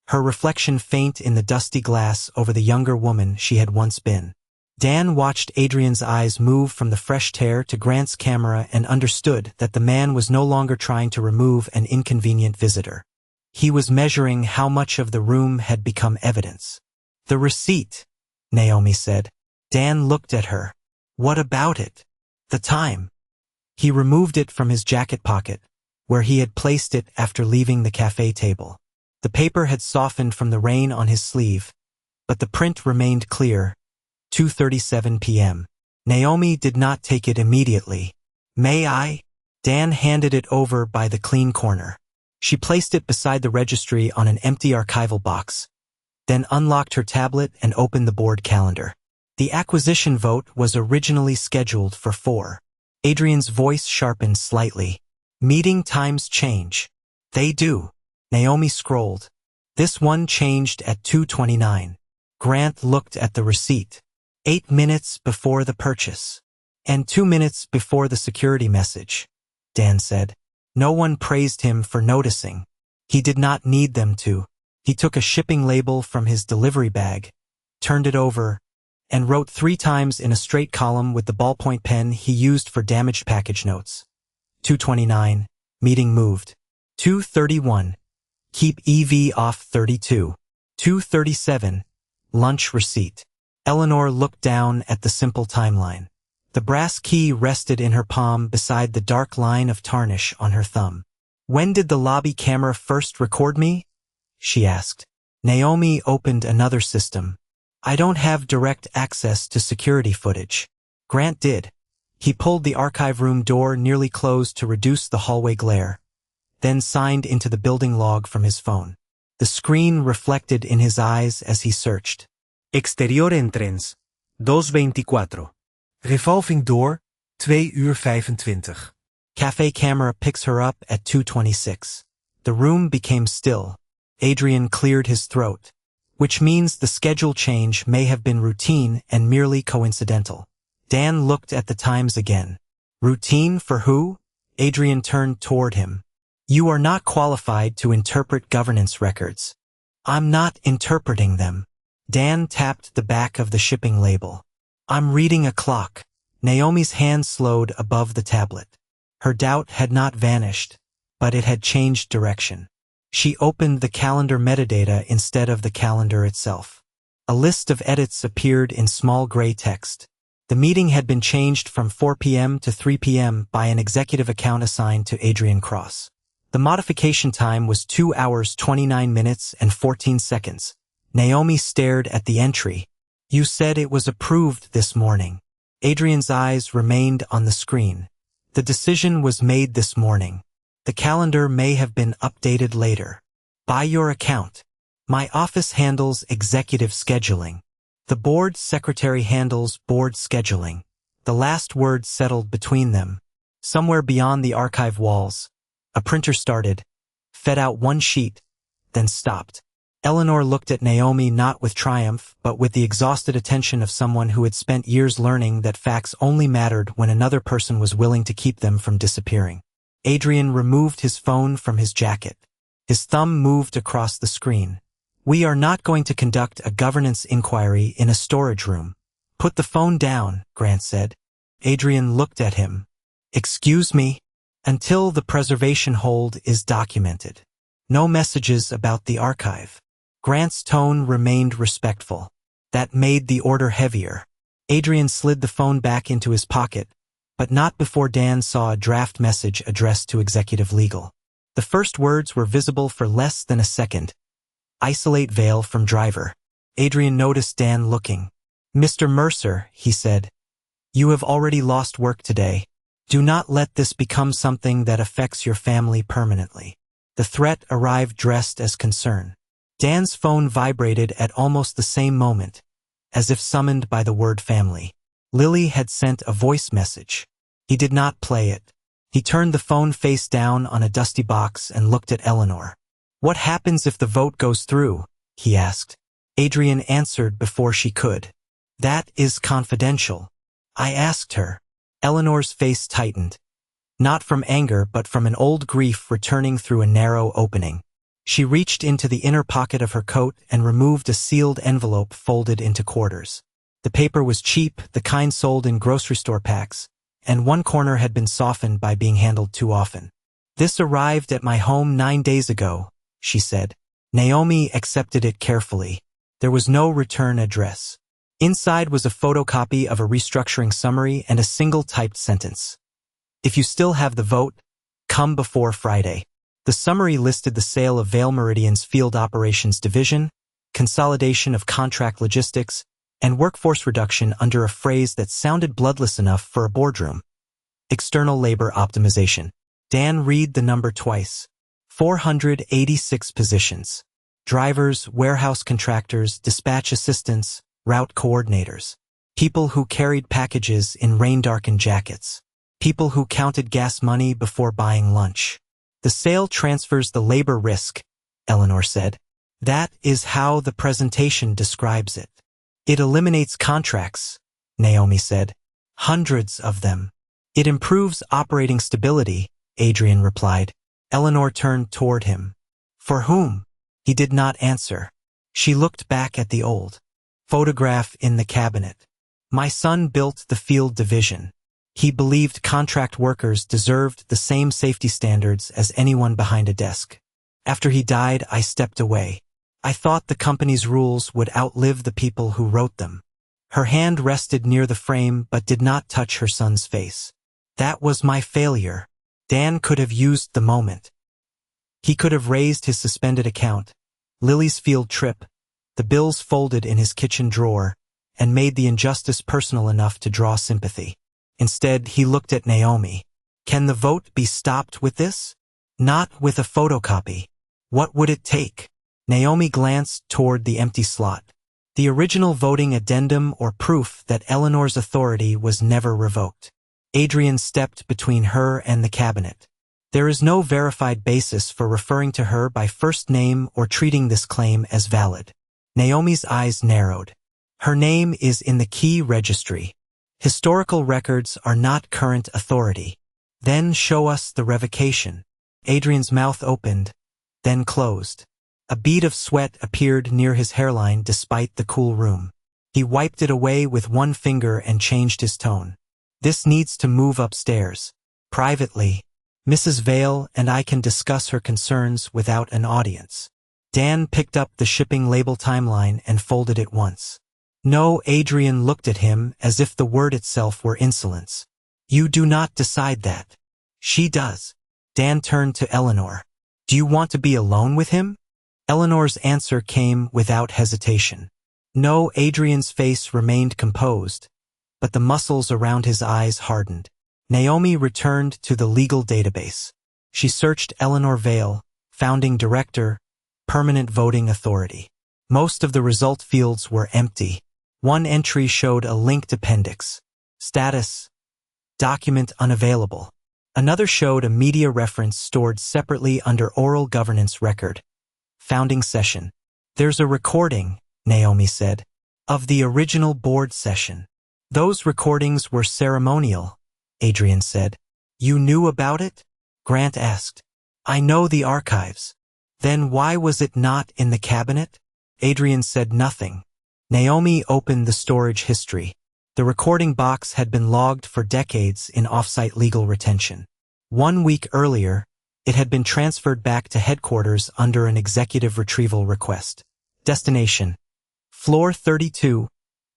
her reflection faint in the dusty glass over the younger woman she had once been. Dan watched Adrian's eyes move from the fresh tear to Grant's camera and understood that the man was no longer trying to remove an inconvenient visitor. He was measuring how much of the room had become evidence. "The receipt," Naomi said. Dan looked at her. "What about it?" "The time." He removed it from his jacket pocket, where he had placed it after leaving the cafe table. The paper had softened from the rain on his sleeve, but the print remained clear. 2:37 p.m. Naomi did not take it immediately. "May I?" Dan handed it over by the clean corner. She placed it beside the registry on an empty archival box, then unlocked her tablet and opened the board calendar. The acquisition vote was originally scheduled for 4. Adrian's voice sharpened slightly. "Meeting times change." "They do." Naomi scrolled. This one changed at 2:29. Grant looked at the receipt. 8 minutes before the purchase. "And 2 minutes before the security message," Dan said. No one praised him for noticing. He did not need them to. He took a shipping label from his delivery bag, turned it over, and wrote 3 times in a straight column with the ballpoint pen he used for damaged package notes. 2:29, meeting moved. 2:31, keep EV off 32. 2:37, lunch receipt. Eleanor looked down at the simple timeline. The brass key rested in her palm beside the dark line of tarnish on her thumb. "When did the lobby camera first record me?" she asked. Naomi opened another system. "I don't have direct access to security footage." Grant did. He pulled the archive room door nearly closed to reduce the hallway glare, then signed into the building log from his phone. The screen reflected in his eyes as he searched. Exterior entrance, 2:24. Revolving door, 2:25. Cafe camera picks her up at 2:26. The room became still. Adrian cleared his throat, which means the schedule change may have been routine and merely coincidental. Dan looked at the times again. "Routine for who?" Adrian turned toward him. "You are not qualified to interpret governance records." "I'm not interpreting them." Dan tapped the back of the shipping label. "I'm reading a clock." Naomi's hand slowed above the tablet. Her doubt had not vanished, but it had changed direction. She opened the calendar metadata instead of the calendar itself. A list of edits appeared in small gray text. The meeting had been changed from 4 p.m. to 3 p.m. by an executive account assigned to Adrian Cross. The modification time was 2 hours 29 minutes and 14 seconds. Naomi stared at the entry. "You said it was approved this morning." Adrian's eyes remained on the screen. "The decision was made this morning. The calendar may have been updated later. By your account." "My office handles executive scheduling. The board secretary handles board scheduling." The last word settled between them. Somewhere beyond the archive walls, a printer started, fed out one sheet, then stopped. Eleanor looked at Naomi not with triumph, but with the exhausted attention of someone who had spent years learning that facts only mattered when another person was willing to keep them from disappearing. Adrian removed his phone from his jacket. His thumb moved across the screen. "We are not going to conduct a governance inquiry in a storage room." "Put the phone down," Grant said. Adrian looked at him. "Excuse me?" "Until the preservation hold is documented. No messages about the archive." Grant's tone remained respectful. That made the order heavier. Adrian slid the phone back into his pocket, but not before Dan saw a draft message addressed to Executive Legal. The first words were visible for less than a second. Isolate veil from driver. Adrian noticed Dan looking. Mr. Mercer, he said, you have already lost work today. Do not let this become something that affects your family permanently. The threat arrived dressed as concern. Dan's phone vibrated at almost the same moment, as if summoned by the word family. Lily had sent a voice message. He did not play it. He turned the phone face down on a dusty box and looked at Eleanor. What happens if the vote goes through? He asked. Adrian answered before she could. That is confidential. I asked her. Eleanor's face tightened. Not from anger but from an old grief returning through a narrow opening. She reached into the inner pocket of her coat and removed a sealed envelope folded into quarters. The paper was cheap, the kind sold in grocery store packs, and one corner had been softened by being handled too often. This arrived at my home 9 days ago, she said. Naomi accepted it carefully. There was no return address. Inside was a photocopy of a restructuring summary and a single typed sentence. If you still have the vote, come before Friday. The summary listed the sale of Vale Meridian's Field Operations Division, consolidation of contract logistics, and workforce reduction under a phrase that sounded bloodless enough for a boardroom. External labor optimization. Dan read the number twice. 486 positions. Drivers, warehouse contractors, dispatch assistants, route coordinators. People who carried packages in rain-darkened jackets. People who counted gas money before buying lunch. The sale transfers the labor risk, Eleanor said. That is how the presentation describes it. It eliminates contracts, Naomi said. Hundreds of them. It improves operating stability, Adrian replied. Eleanor turned toward him. For whom? He did not answer. She looked back at the old photograph in the cabinet. My son built the field division. He believed contract workers deserved the same safety standards as anyone behind a desk. After he died, I stepped away. I thought the company's rules would outlive the people who wrote them. Her hand rested near the frame but did not touch her son's face. That was my failure. Dan could have used the moment. He could have raised his suspended account, Lily's field trip, the bills folded in his kitchen drawer, and made the injustice personal enough to draw sympathy. Instead, he looked at Naomi. Can the vote be stopped with this? Not with a photocopy. What would it take? Naomi glanced toward the empty slot. The original voting addendum or proof that Eleanor's authority was never revoked. Adrian stepped between her and the cabinet. There is no verified basis for referring to her by first name or treating this claim as valid. Naomi's eyes narrowed. Her name is in the key registry. Historical records are not current authority. Then show us the revocation. Adrian's mouth opened, then closed. A bead of sweat appeared near his hairline despite the cool room. He wiped it away with one finger and changed his tone. This needs to move upstairs. Privately, Mrs. Vale and I can discuss her concerns without an audience. Dan picked up the shipping label timeline and folded it once. No, Adrian looked at him as if the word itself were insolence. You do not decide that. She does. Dan turned to Eleanor. Do you want to be alone with him? Eleanor's answer came without hesitation. No, Adrian's face remained composed, but the muscles around his eyes hardened. Naomi returned to the legal database. She searched Eleanor Vale, founding director, permanent voting authority. Most of the result fields were empty. One entry showed a linked appendix. Status: document unavailable. Another showed a media reference stored separately under oral governance record. Founding session. There's a recording, Naomi said, of the original board session. Those recordings were ceremonial, Adrian said. You knew about it? Grant asked. I know the archives. Then why was it not in the cabinet? Adrian said nothing. Naomi opened the storage history. The recording box had been logged for decades in off-site legal retention. 1 week earlier, it had been transferred back to headquarters under an executive retrieval request. Destination: Floor 32,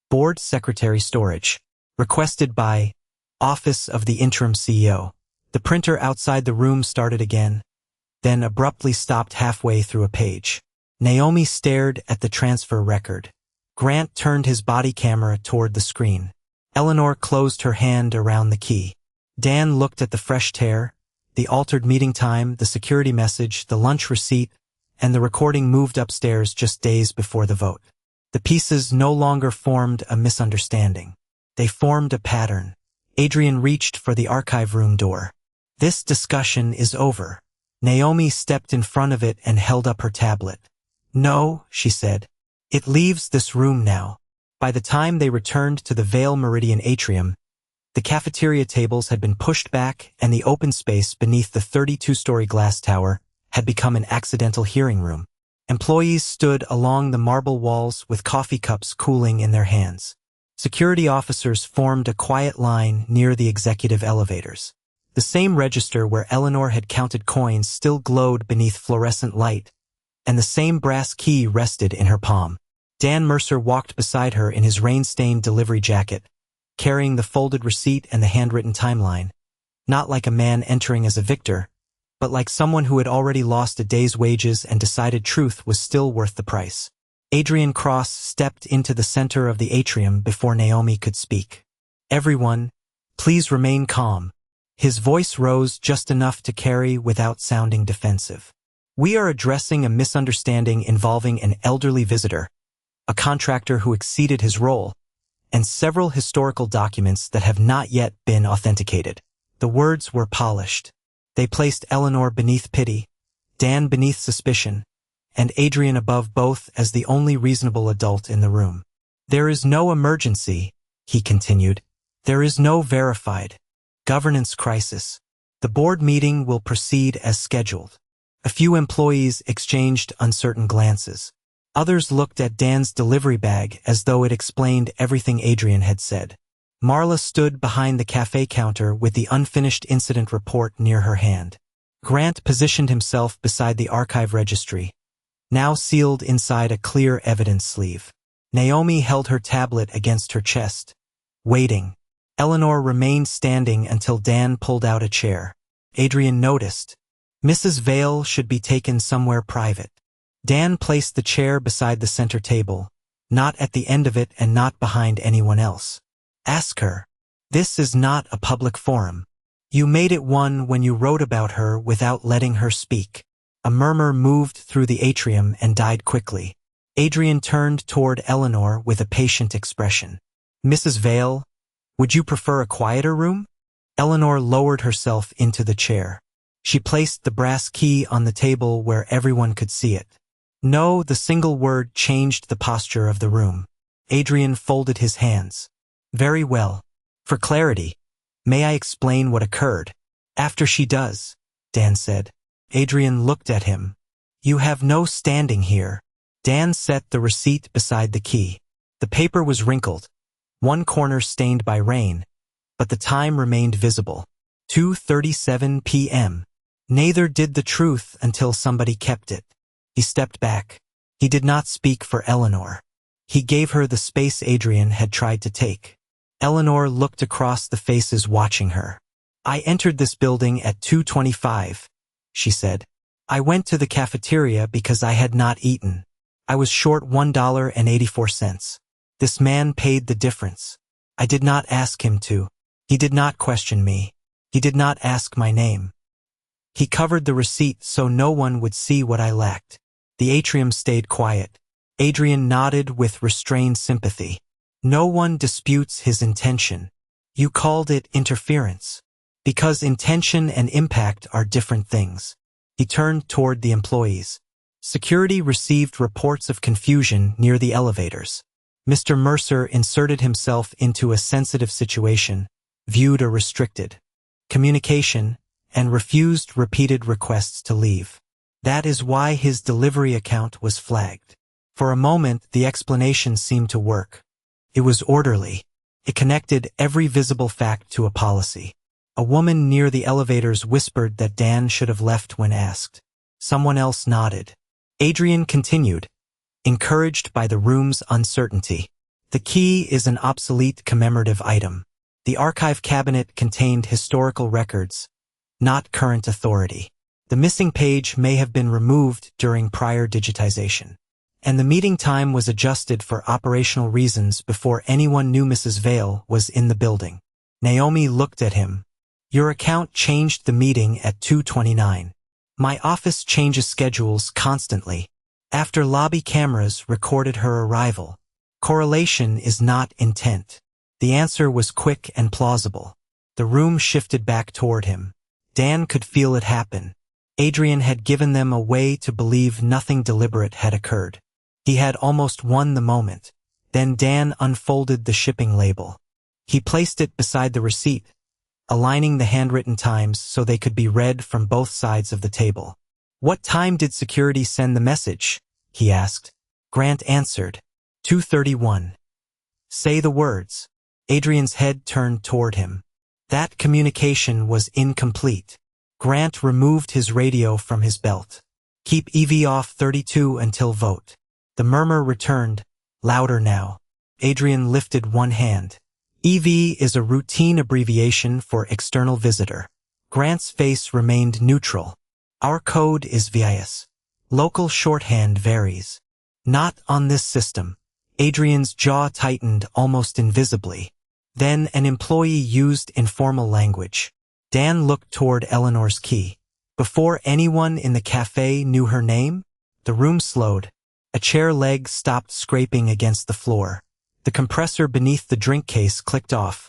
Board Secretary Storage. Requested by Office of the Interim CEO. The printer outside the room started again, then abruptly stopped halfway through a page. Naomi stared at the transfer record. Grant turned his body camera toward the screen. Eleanor closed her hand around the key. Dan looked at the fresh tear, the altered meeting time, the security message, the lunch receipt, and the recording moved upstairs just days before the vote. The pieces no longer formed a misunderstanding. They formed a pattern. Adrian reached for the archive room door. This discussion is over. Naomi stepped in front of it and held up her tablet. No, she said. It leaves this room now. By the time they returned to the Vale Meridian atrium, the cafeteria tables had been pushed back and the open space beneath the 32-story glass tower had become an accidental hearing room. Employees stood along the marble walls with coffee cups cooling in their hands. Security officers formed a quiet line near the executive elevators. The same register where Eleanor had counted coins still glowed beneath fluorescent light, and the same brass key rested in her palm. Dan Mercer walked beside her in his rain-stained delivery jacket, carrying the folded receipt and the handwritten timeline, not like a man entering as a victor, but like someone who had already lost a day's wages and decided truth was still worth the price. Adrian Cross stepped into the center of the atrium before Naomi could speak. Everyone, please remain calm. His voice rose just enough to carry without sounding defensive. We are addressing a misunderstanding involving an elderly visitor, a contractor who exceeded his role, and several historical documents that have not yet been authenticated. The words were polished. They placed Eleanor beneath pity, Dan beneath suspicion, and Adrian above both as the only reasonable adult in the room. There is no emergency, he continued. There is no verified governance crisis. The board meeting will proceed as scheduled. A few employees exchanged uncertain glances. Others looked at Dan's delivery bag as though it explained everything Adrian had said. Marla stood behind the cafe counter with the unfinished incident report near her hand. Grant positioned himself beside the archive registry, now sealed inside a clear evidence sleeve. Naomi held her tablet against her chest, waiting. Eleanor remained standing until Dan pulled out a chair. Adrian noticed. Mrs. Vale should be taken somewhere private. Dan placed the chair beside the center table, not at the end of it and not behind anyone else. Ask her. This is not a public forum. You made it one when you wrote about her without letting her speak. A murmur moved through the atrium and died quickly. Adrian turned toward Eleanor with a patient expression. Mrs. Vale, would you prefer a quieter room? Eleanor lowered herself into the chair. She placed the brass key on the table where everyone could see it. No, the single word changed the posture of the room. Adrian folded his hands. Very well. For clarity, may I explain what occurred? After she does, Dan said. Adrian looked at him. You have no standing here. Dan set the receipt beside the key. The paper was wrinkled, one corner stained by rain, but the time remained visible. 2:37 p.m. Neither did the truth until somebody kept it. He stepped back. He did not speak for Eleanor. He gave her the space Adrian had tried to take. Eleanor looked across the faces watching her. I entered this building at 2:25, she said. I went to the cafeteria because I had not eaten. I was short $1.84. This man paid the difference. I did not ask him to. He did not question me. He did not ask my name. He covered the receipt so no one would see what I lacked. The atrium stayed quiet. Adrian nodded with restrained sympathy. No one disputes his intention. You called it interference. Because intention and impact are different things. He turned toward the employees. Security received reports of confusion near the elevators. Mr. Mercer inserted himself into a sensitive situation, viewed a restricted communication, and refused repeated requests to leave. That is why his delivery account was flagged. For a moment, the explanation seemed to work. It was orderly. It connected every visible fact to a policy. A woman near the elevators whispered that Dan should have left when asked. Someone else nodded. Adrian continued, encouraged by the room's uncertainty. The key is an obsolete commemorative item. The archive cabinet contained historical records, not current authority. The missing page may have been removed during prior digitization, and the meeting time was adjusted for operational reasons before anyone knew Mrs. Vale was in the building. Naomi looked at him. Your account changed the meeting at 2:29. My office changes schedules constantly. After lobby cameras recorded her arrival. Correlation is not intent. The answer was quick and plausible. The room shifted back toward him. Dan could feel it happen. Adrian had given them a way to believe nothing deliberate had occurred. He had almost won the moment. Then Dan unfolded the shipping label. He placed it beside the receipt, aligning the handwritten times so they could be read from both sides of the table. What time did security send the message? He asked. Grant answered. 2:31. Say the words. Adrian's head turned toward him. That communication was incomplete. Grant removed his radio from his belt. Keep EV off 32 until vote. The murmur returned, louder now. Adrian lifted one hand. EV is a routine abbreviation for external visitor. Grant's face remained neutral. Our code is VIS. Local shorthand varies. Not on this system. Adrian's jaw tightened almost invisibly. Then an employee used informal language. Dan looked toward Eleanor's key. Before anyone in the cafe knew her name, the room slowed. A chair leg stopped scraping against the floor. The compressor beneath the drink case clicked off,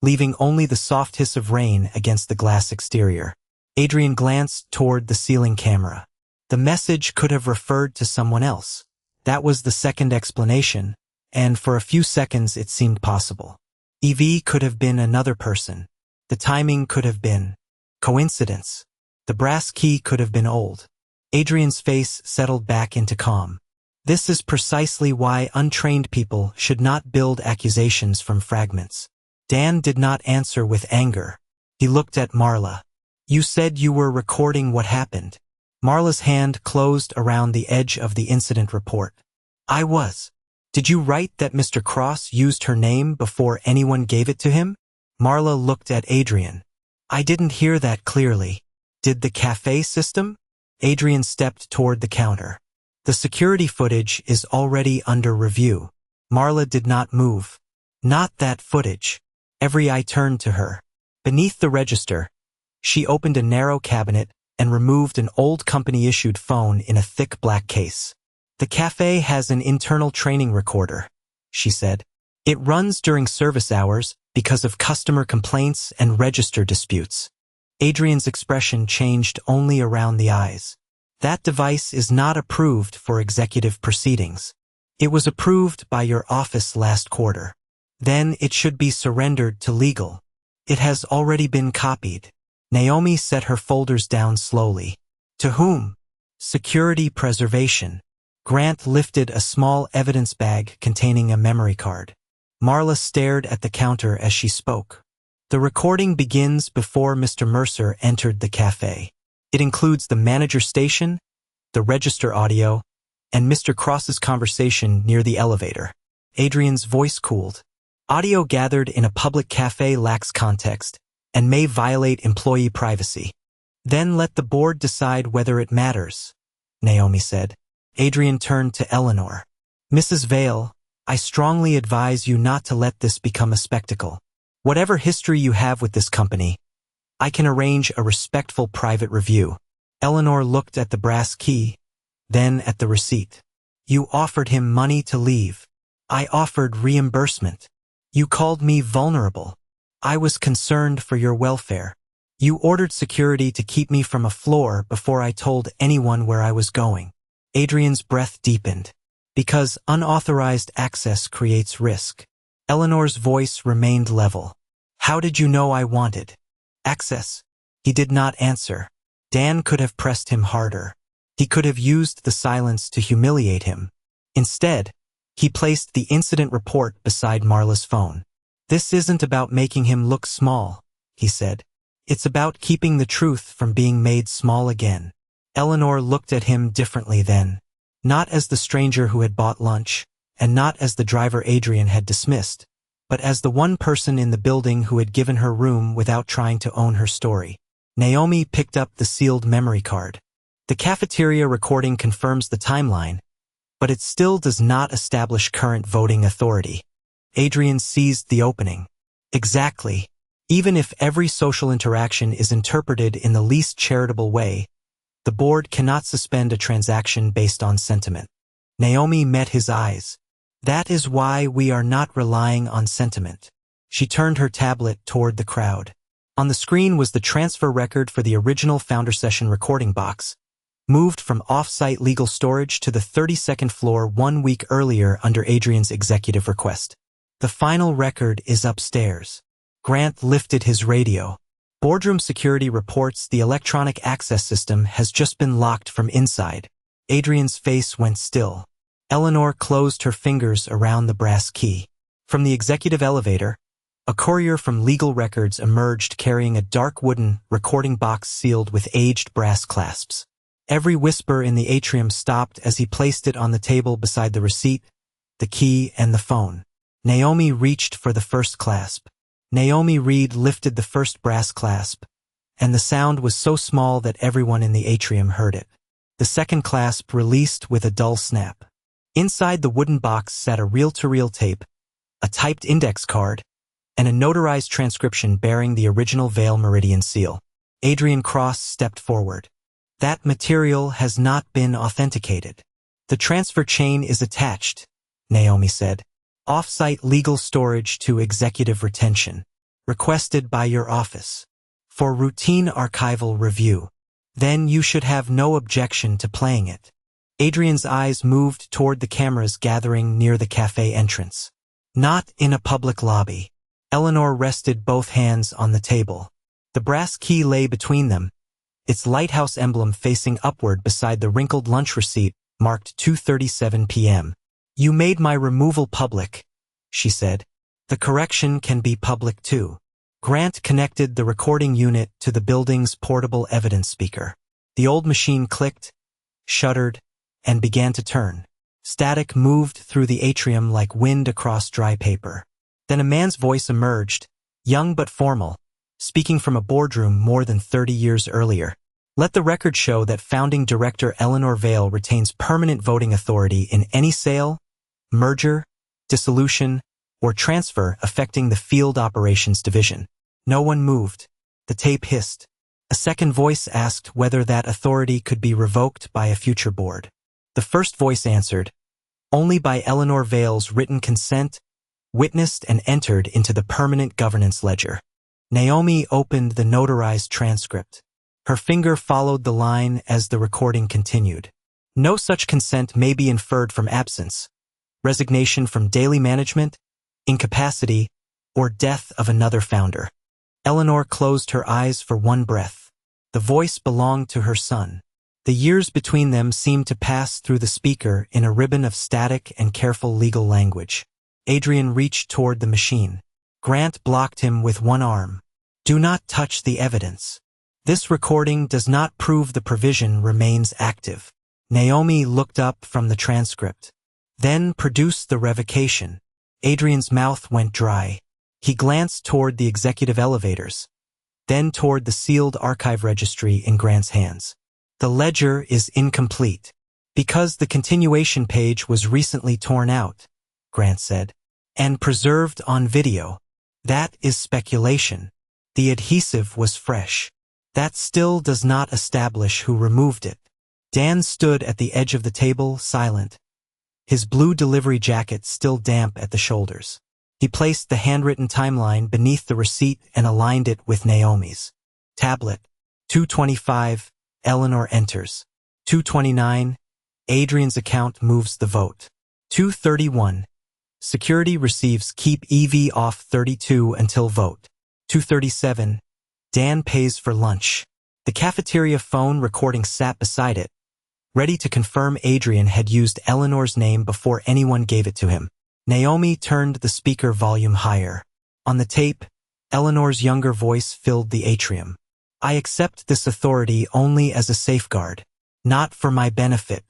leaving only the soft hiss of rain against the glass exterior. Adrian glanced toward the ceiling camera. The message could have referred to someone else. That was the second explanation, and for a few seconds it seemed possible. EV could have been another person. The timing could have been coincidence. The brass key could have been old. Adrian's face settled back into calm. This is precisely why untrained people should not build accusations from fragments. Dan did not answer with anger. He looked at Marla. You said you were recording what happened. Marla's hand closed around the edge of the incident report. I was. Did you write that Mr. Cross used her name before anyone gave it to him? Marla looked at Adrian. I didn't hear that clearly. Did the cafe system? Adrian stepped toward the counter. The security footage is already under review. Marla did not move. Not that footage. Every eye turned to her. Beneath the register, she opened a narrow cabinet and removed an old company-issued phone in a thick black case. The cafe has an internal training recorder, she said. It runs during service hours because of customer complaints and register disputes. Adrian's expression changed only around the eyes. That device is not approved for executive proceedings. It was approved by your office last quarter. Then it should be surrendered to legal. It has already been copied. Naomi set her folders down slowly. To whom? Security preservation. Grant lifted a small evidence bag containing a memory card. Marla stared at the counter as she spoke. The recording begins before Mr. Mercer entered the cafe. It includes the manager station, the register audio, and Mr. Cross's conversation near the elevator. Adrian's voice cooled. Audio gathered in a public cafe lacks context and may violate employee privacy. Then let the board decide whether it matters, Naomi said. Adrian turned to Eleanor. Mrs. Vale, I strongly advise you not to let this become a spectacle. Whatever history you have with this company, I can arrange a respectful private review. Eleanor looked at the brass key, then at the receipt. You offered him money to leave. I offered reimbursement. You called me vulnerable. I was concerned for your welfare. You ordered security to keep me from a floor before I told anyone where I was going. Adrian's breath deepened. Because unauthorized access creates risk. Eleanor's voice remained level. How did you know I wanted access? He did not answer. Dan could have pressed him harder. He could have used the silence to humiliate him. Instead, he placed the incident report beside Marla's phone. This isn't about making him look small, he said. It's about keeping the truth from being made small again. Eleanor looked at him differently then. Not as the stranger who had bought lunch, and not as the driver Adrian had dismissed, but as the one person in the building who had given her room without trying to own her story. Naomi picked up the sealed memory card. The cafeteria recording confirms the timeline, but it still does not establish current voting authority. Adrian seized the opening. Exactly. Even if every social interaction is interpreted in the least charitable way, the board cannot suspend a transaction based on sentiment. Naomi met his eyes. That is why we are not relying on sentiment. She turned her tablet toward the crowd. On the screen was the transfer record for the original founder session recording box, moved from off-site legal storage to the 32nd floor 1 week earlier under Adrian's executive request. The final record is upstairs. Grant lifted his radio. Boardroom security reports the electronic access system has just been locked from inside. Adrian's face went still. Eleanor closed her fingers around the brass key. From the executive elevator, a courier from Legal Records emerged carrying a dark wooden recording box sealed with aged brass clasps. Every whisper in the atrium stopped as he placed it on the table beside the receipt, the key, and the phone. Naomi reached for the first clasp. Naomi Reed lifted the first brass clasp, and the sound was so small that everyone in the atrium heard it. The second clasp released with a dull snap. Inside the wooden box sat a reel-to-reel tape, a typed index card, and a notarized transcription bearing the original Vale Meridian seal. Adrian Cross stepped forward. That material has not been authenticated. The transfer chain is attached, Naomi said. Off-site legal storage to executive retention. Requested by your office. For routine archival review. Then you should have no objection to playing it. Adrian's eyes moved toward the cameras gathering near the cafe entrance. Not in a public lobby. Eleanor rested both hands on the table. The brass key lay between them, its lighthouse emblem facing upward beside the wrinkled lunch receipt marked 2:37 p.m. You made my removal public, she said. The correction can be public too. Grant connected the recording unit to the building's portable evidence speaker. The old machine clicked, shuddered, and began to turn. Static moved through the atrium like wind across dry paper. Then a man's voice emerged, young but formal, speaking from a boardroom more than 30 years earlier. Let the record show that founding director Eleanor Vale retains permanent voting authority in any sale, merger, dissolution, or transfer affecting the Field Operations Division. No one moved. The tape hissed. A second voice asked whether that authority could be revoked by a future board. The first voice answered, only by Eleanor Vale's written consent, witnessed and entered into the permanent governance ledger. Naomi opened the notarized transcript. Her finger followed the line as the recording continued. No such consent may be inferred from absence, resignation from daily management, incapacity, or death of another founder. Eleanor closed her eyes for one breath. The voice belonged to her son. The years between them seemed to pass through the speaker in a ribbon of static and careful legal language. Adrian reached toward the machine. Grant blocked him with one arm. Do not touch the evidence. This recording does not prove the provision remains active. Naomi looked up from the transcript. Then produced the revocation. Adrian's mouth went dry. He glanced toward the executive elevators, then toward the sealed archive registry in Grant's hands. The ledger is incomplete. Because the continuation page was recently torn out, Grant said, and preserved on video. That is speculation. The adhesive was fresh. That still does not establish who removed it. Dan stood at the edge of the table, silent, his blue delivery jacket still damp at the shoulders. He placed the handwritten timeline beneath the receipt and aligned it with Naomi's. Tablet. 225. Eleanor enters. 229. Adrian's account moves the vote. 231. Security receives keep EV off 32 until vote. 237. Dan pays for lunch. The cafeteria phone recording sat beside it, ready to confirm Adrian had used Eleanor's name before anyone gave it to him. Naomi turned the speaker volume higher. On the tape, Eleanor's younger voice filled the atrium. I accept this authority only as a safeguard, not for my benefit,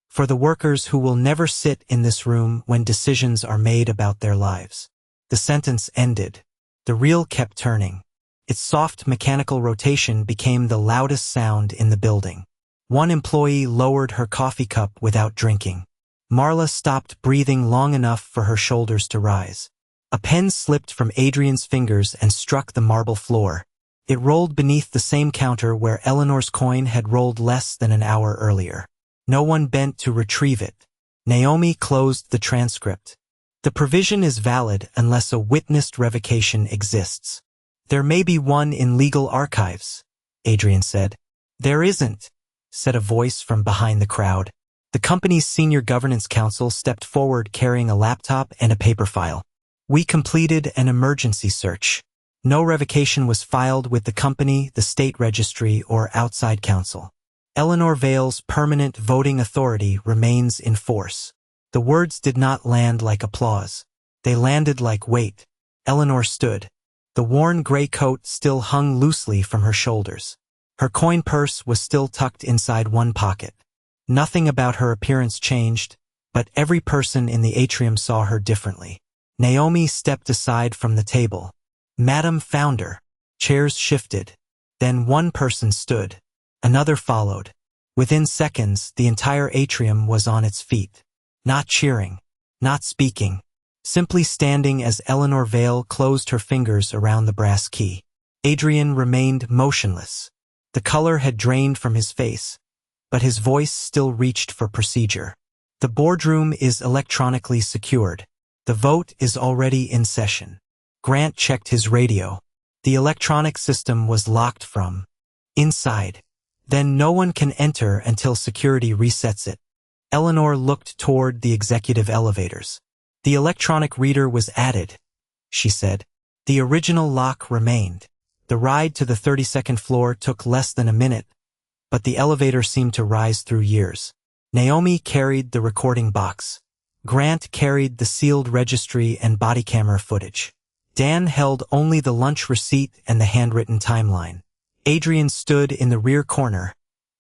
for the workers who will never sit in this room when decisions are made about their lives. The sentence ended. The reel kept turning. Its soft mechanical rotation became the loudest sound in the building. One employee lowered her coffee cup without drinking. Marla stopped breathing long enough for her shoulders to rise. A pen slipped from Adrian's fingers and struck the marble floor. It rolled beneath the same counter where Eleanor's coin had rolled less than an hour earlier. No one bent to retrieve it. Naomi closed the transcript. The provision is valid unless a witnessed revocation exists. There may be one in legal archives, Adrian said. There isn't, said a voice from behind the crowd. The company's senior governance counsel stepped forward carrying a laptop and a paper file. We completed an emergency search. No revocation was filed with the company, the state registry, or outside counsel. Eleanor Vale's permanent voting authority remains in force. The words did not land like applause. They landed like weight. Eleanor stood. The worn gray coat still hung loosely from her shoulders. Her coin purse was still tucked inside one pocket. Nothing about her appearance changed, but every person in the atrium saw her differently. Naomi stepped aside from the table. Madam Founder. Chairs shifted. Then one person stood. Another followed. Within seconds, the entire atrium was on its feet. Not cheering. Not speaking. Simply standing as Eleanor Vale closed her fingers around the brass key. Adrian remained motionless. The color had drained from his face, but his voice still reached for procedure. The boardroom is electronically secured. The vote is already in session. Grant checked his radio. The electronic system was locked from inside. Then no one can enter until security resets it. Eleanor looked toward the executive elevators. The electronic reader was added, she said. The original lock remained. The ride to the 32nd floor took less than a minute, but the elevator seemed to rise through years. Naomi carried the recording box. Grant carried the sealed registry and body camera footage. Dan held only the lunch receipt and the handwritten timeline. Adrian stood in the rear corner,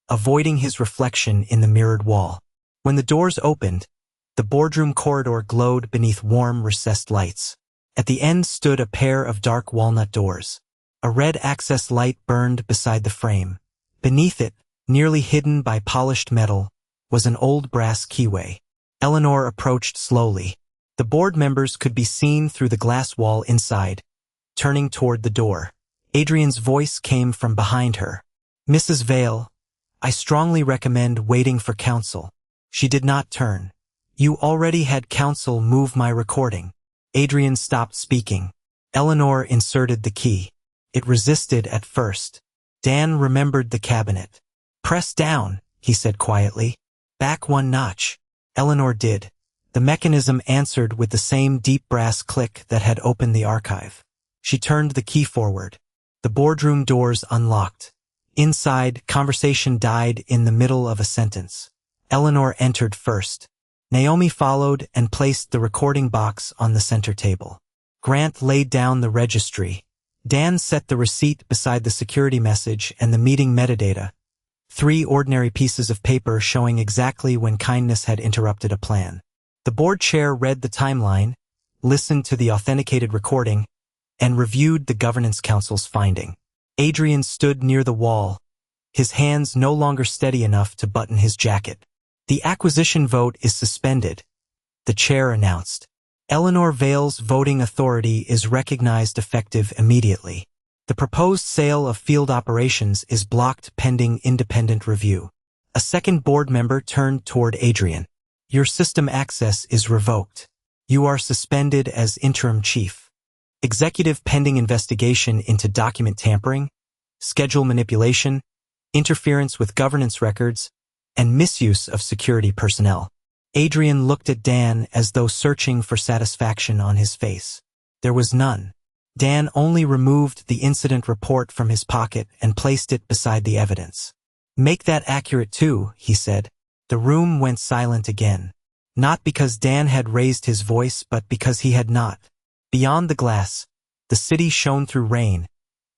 avoiding his reflection in the mirrored wall. When the doors opened, the boardroom corridor glowed beneath warm, recessed lights. At the end stood a pair of dark walnut doors. A red access light burned beside the frame. Beneath it, nearly hidden by polished metal, was an old brass keyway. Eleanor approached slowly. The board members could be seen through the glass wall inside, turning toward the door. Adrian's voice came from behind her. Mrs. Vale, I strongly recommend waiting for counsel. She did not turn. You already had counsel move my recording. Adrian stopped speaking. Eleanor inserted the key. It resisted at first. Dan remembered the cabinet. Press down, he said quietly. Back one notch. Eleanor did. The mechanism answered with the same deep brass click that had opened the archive. She turned the key forward. The boardroom doors unlocked. Inside, conversation died in the middle of a sentence. Eleanor entered first. Naomi followed and placed the recording box on the center table. Grant laid down the registry. Dan set the receipt beside the security message and the meeting metadata, 3 ordinary pieces of paper showing exactly when kindness had interrupted a plan. The board chair read the timeline, listened to the authenticated recording, and reviewed the governance council's finding. Adrian stood near the wall, his hands no longer steady enough to button his jacket. The acquisition vote is suspended, the chair announced. Eleanor Vale's voting authority is recognized effective immediately. The proposed sale of field operations is blocked pending independent review. A second board member turned toward Adrian. Your system access is revoked. You are suspended as interim chief. Executive pending investigation into document tampering, schedule manipulation, interference with governance records, and misuse of security personnel. Adrian looked at Dan as though searching for satisfaction on his face. There was none. Dan only removed the incident report from his pocket and placed it beside the evidence. Make that accurate too, he said. The room went silent again. Not because Dan had raised his voice, but because he had not. Beyond the glass, the city shone through rain,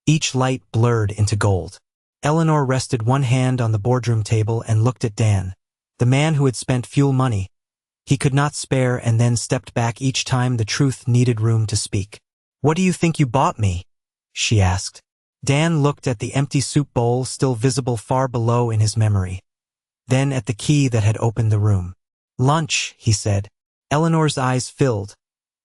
each light blurred into gold. Eleanor rested one hand on the boardroom table and looked at Dan, the man who had spent fuel money. He could not spare and then stepped back each time the truth needed room to speak. What do you think you bought me? She asked. Dan looked at the empty soup bowl still visible far below in his memory. Then at the key that had opened the room. Lunch, he said. Eleanor's eyes filled,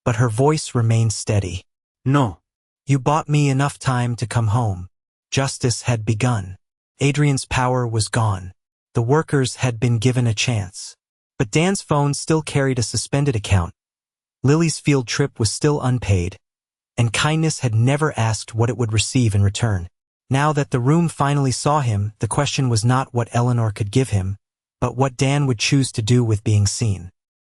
but her voice remained steady. No. You bought me enough time to come home. Justice had begun. Adrian's power was gone. The workers had been given a chance. But Dan's phone still carried a suspended account. Lily's field trip was still unpaid, and kindness had never asked what it would receive in return. Now that the room finally saw him, the question was not what Eleanor could give him, but what Dan would choose to do with being seen.